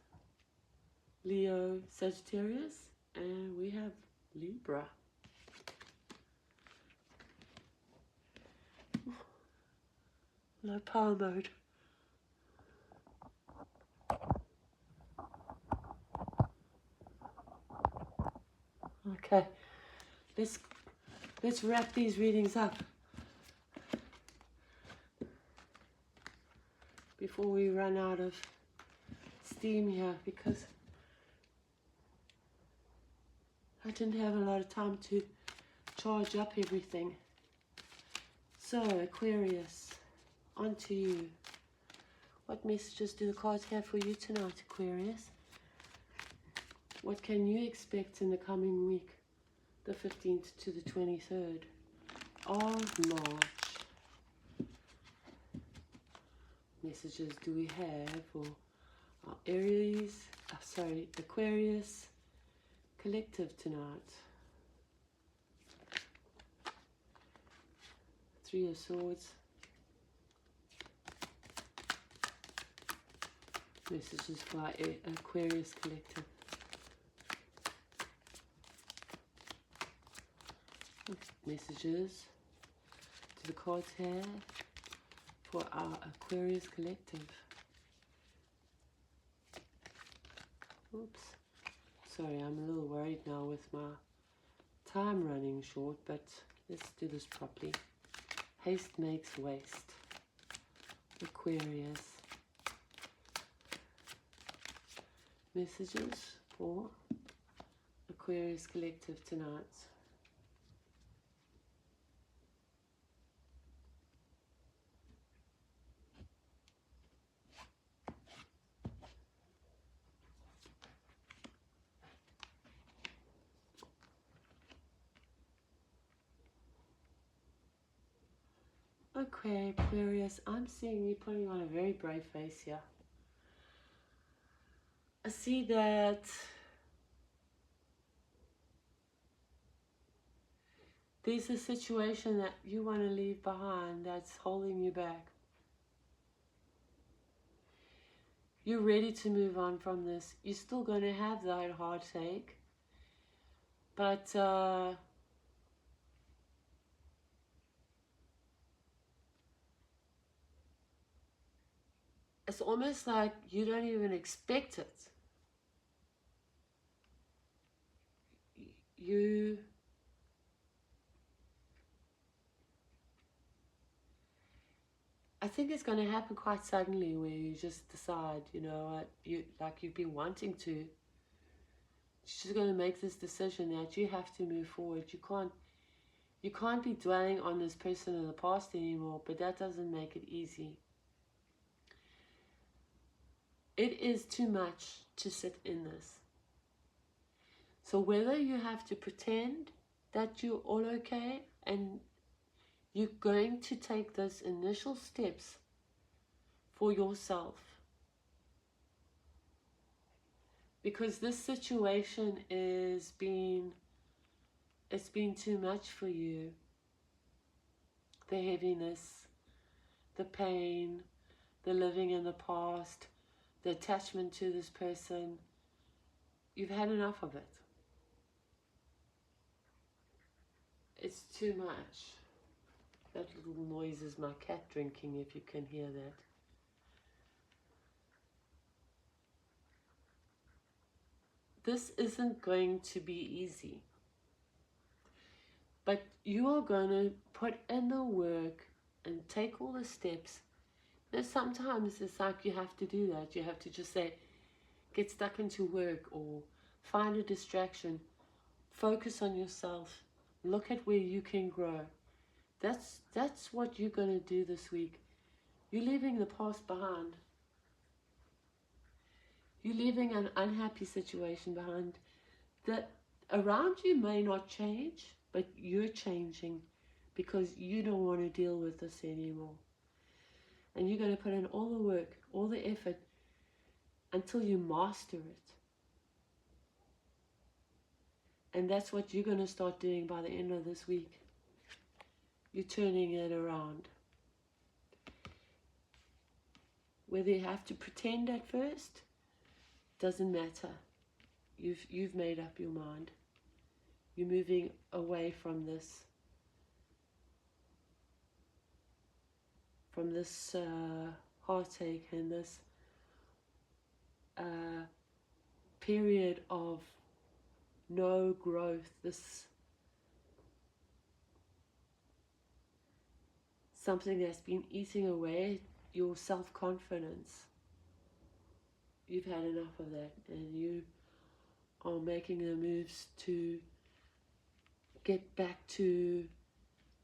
Leo, Sagittarius, and we have Libra. Low power mode. Okay, let's wrap these readings up before we run out of steam here, because I didn't have a lot of time to charge up everything. So, Aquarius, on to you. What messages do the cards have for you tonight, Aquarius? What can you expect in the coming week, the 15th to the 23rd of March? Messages do we have for our Aquarius collective tonight? Three of Swords. Messages for our Aquarius collective. Messages to the cards here for our Aquarius collective. Oops. Sorry, I'm a little worried now with my time running short, but let's do this properly. Haste makes waste. Aquarius. Messages for Aquarius collective tonight. Okay, Aquarius, I'm seeing you putting on a very brave face here. I see that there's a situation that you want to leave behind that's holding you back. You're ready to move on from this. You're still going to have that heartache, but it's almost like you don't even expect it. I think it's going to happen quite suddenly, where you just decide, you know what, you've been wanting to. You're just going to make this decision that you have to move forward. You can't be dwelling on this person in the past anymore, but that doesn't make it easy. It is too much to sit in this. So whether you have to pretend that you're all okay and you're going to take those initial steps for yourself, because this situation it's been too much for you. The heaviness, the pain, the living in the past, the attachment to this person. You've had enough of it. It's too much. That little noise is my cat drinking, if you can hear that. This isn't going to be easy. But you are going to put in the work and take all the steps. Now, sometimes it's like you have to do that. You have to just say, get stuck into work or find a distraction. Focus on yourself. Look at where you can grow. That's what you're going to do this week. You're leaving the past behind. You're leaving an unhappy situation behind. That around you may not change, but you're changing because you don't want to deal with this anymore. And you're going to put in all the work, all the effort until you master it. And that's what you're going to start doing by the end of this week. You're turning it around. Whether you have to pretend at first, doesn't matter. You've made up your mind. You're moving away from this heartache and this period of no growth, this something that's been eating away your self-confidence. You've had enough of that, and you are making the moves to get back to,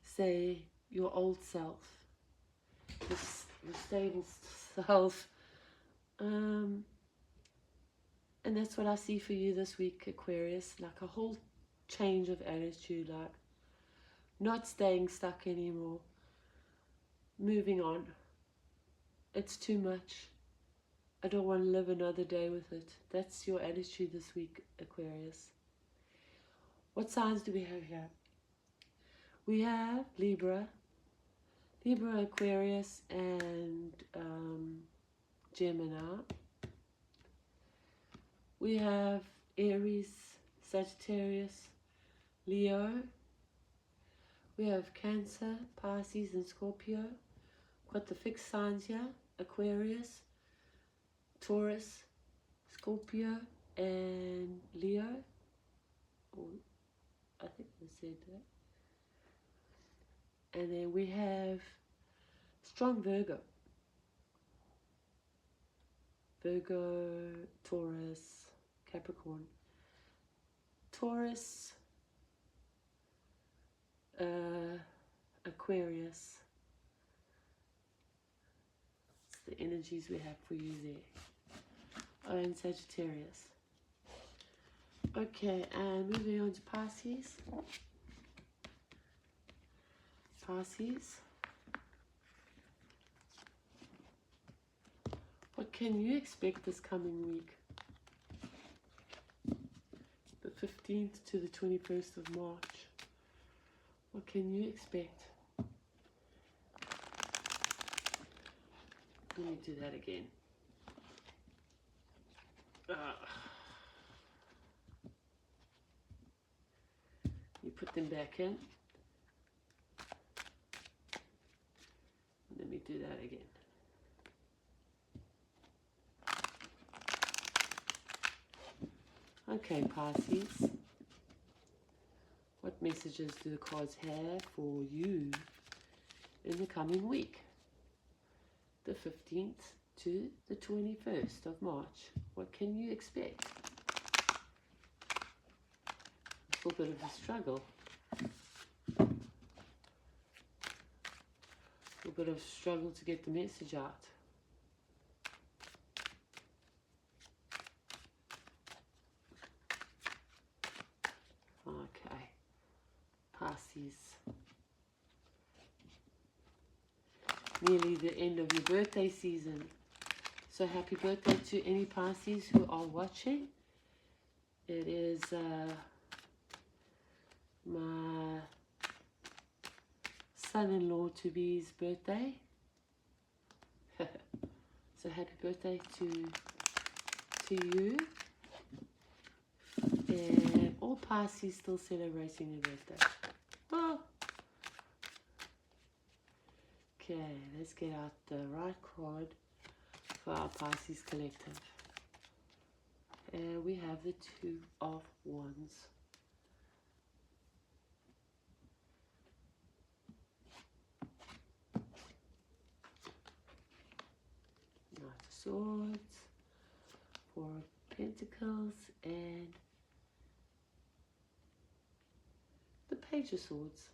say, your old self, the stable self. And that's what I see for you this week, Aquarius, like a whole change of attitude, like not staying stuck anymore, moving on. It's too much. I don't want to live another day with it. That's your attitude this week, Aquarius. What signs do we have here? We have Libra, Aquarius, and Gemini. We have Aries, Sagittarius, Leo. We have Cancer, Pisces, and Scorpio. Got the fixed signs here: Aquarius, Taurus, Scorpio, and Leo. Oh, I think I said that. And then we have strong Virgo. Taurus, Capricorn. Taurus, Aquarius. It's the energies we have for you there. Oh, and Sagittarius. Okay, and moving on to Pisces. What can you expect this coming week? The 15th to the 21st of March. What can you expect? Let me do that again. You put them back in. Let me do that again. Okay, Pisces. What messages do the cards have for you in the coming week? The 15th to the 21st of March. What can you expect? A little bit of a struggle. A little bit of struggle to get the message out. Okay, Pisces. Nearly the end of your birthday season. So happy birthday to any Pisces who are watching. It is my son-in-law to be's birthday. So happy birthday to you. And all Pisces still celebrating their birthday. Oh. Okay, let's get out the right card for our Pisces collective. And we have the Two of Wands. Swords, Four of Pentacles, and the Page of Swords.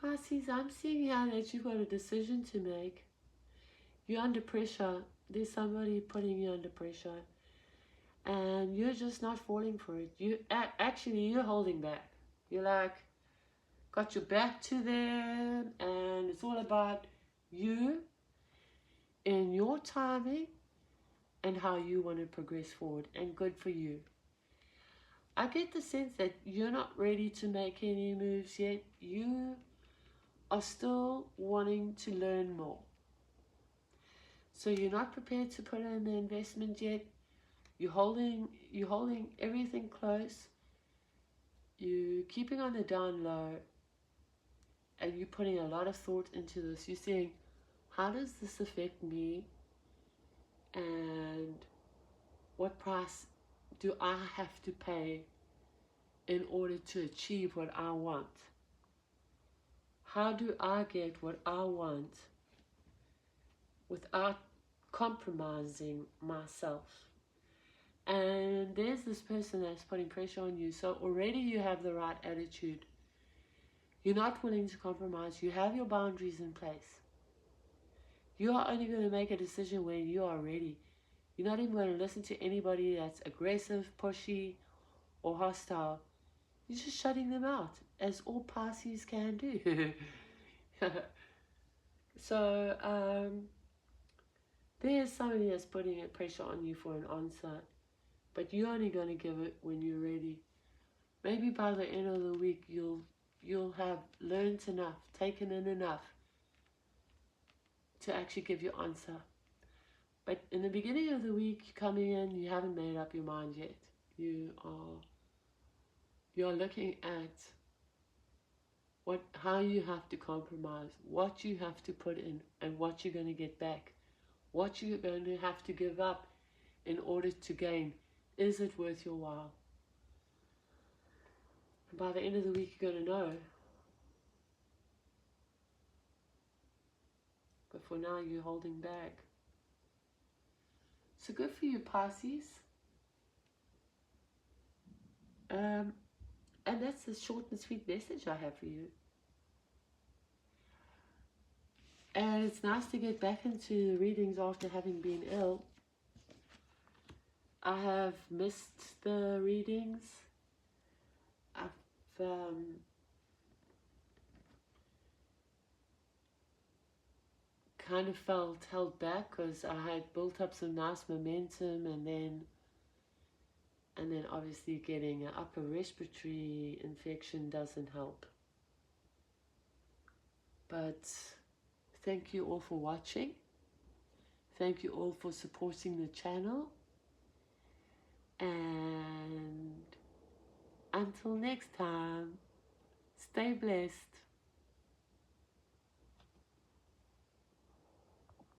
Pisces, I'm seeing here that you've got a decision to make. You're under pressure. There's somebody putting you under pressure. And you're just not falling for it. Actually, you're holding back. You're like, got your back to them. And it's all about you and your timing and how you want to progress forward. And good for you. I get the sense that you're not ready to make any moves yet. You are still wanting to learn more. So you're not prepared to put in the investment yet. You're holding everything close. You're keeping on the down low. And you're putting a lot of thought into this. You're saying, how does this affect me? And what price do I have to pay in order to achieve what I want? How do I get what I want without compromising myself? And there's this person that's putting pressure on you. So already you have the right attitude. You're not willing to compromise. You have your boundaries in place. You are only going to make a decision when you are ready. You're not even going to listen to anybody that's aggressive, pushy, or hostile. You're just shutting them out, as all Pisces can do. So, there's somebody that's putting a pressure on you for an answer. But you're only going to give it when you're ready. Maybe by the end of the week, you'll have learned enough, taken in enough to actually give your answer. But in the beginning of the week, coming in, you haven't made up your mind yet. You're looking at how you have to compromise, what you have to put in, and what you're going to get back, what you're going to have to give up in order to gain. Is it worth your while? And by the end of the week, you're going to know. But for now, you're holding back. So good for you, Pisces. And that's the short and sweet message I have for you. And it's nice to get back into the readings after having been ill. I have missed the readings. I've kind of felt held back because I had built up some nice momentum, and then obviously getting an upper respiratory infection doesn't help. But thank you all for watching. Thank you all for supporting the channel. And until next time, stay blessed.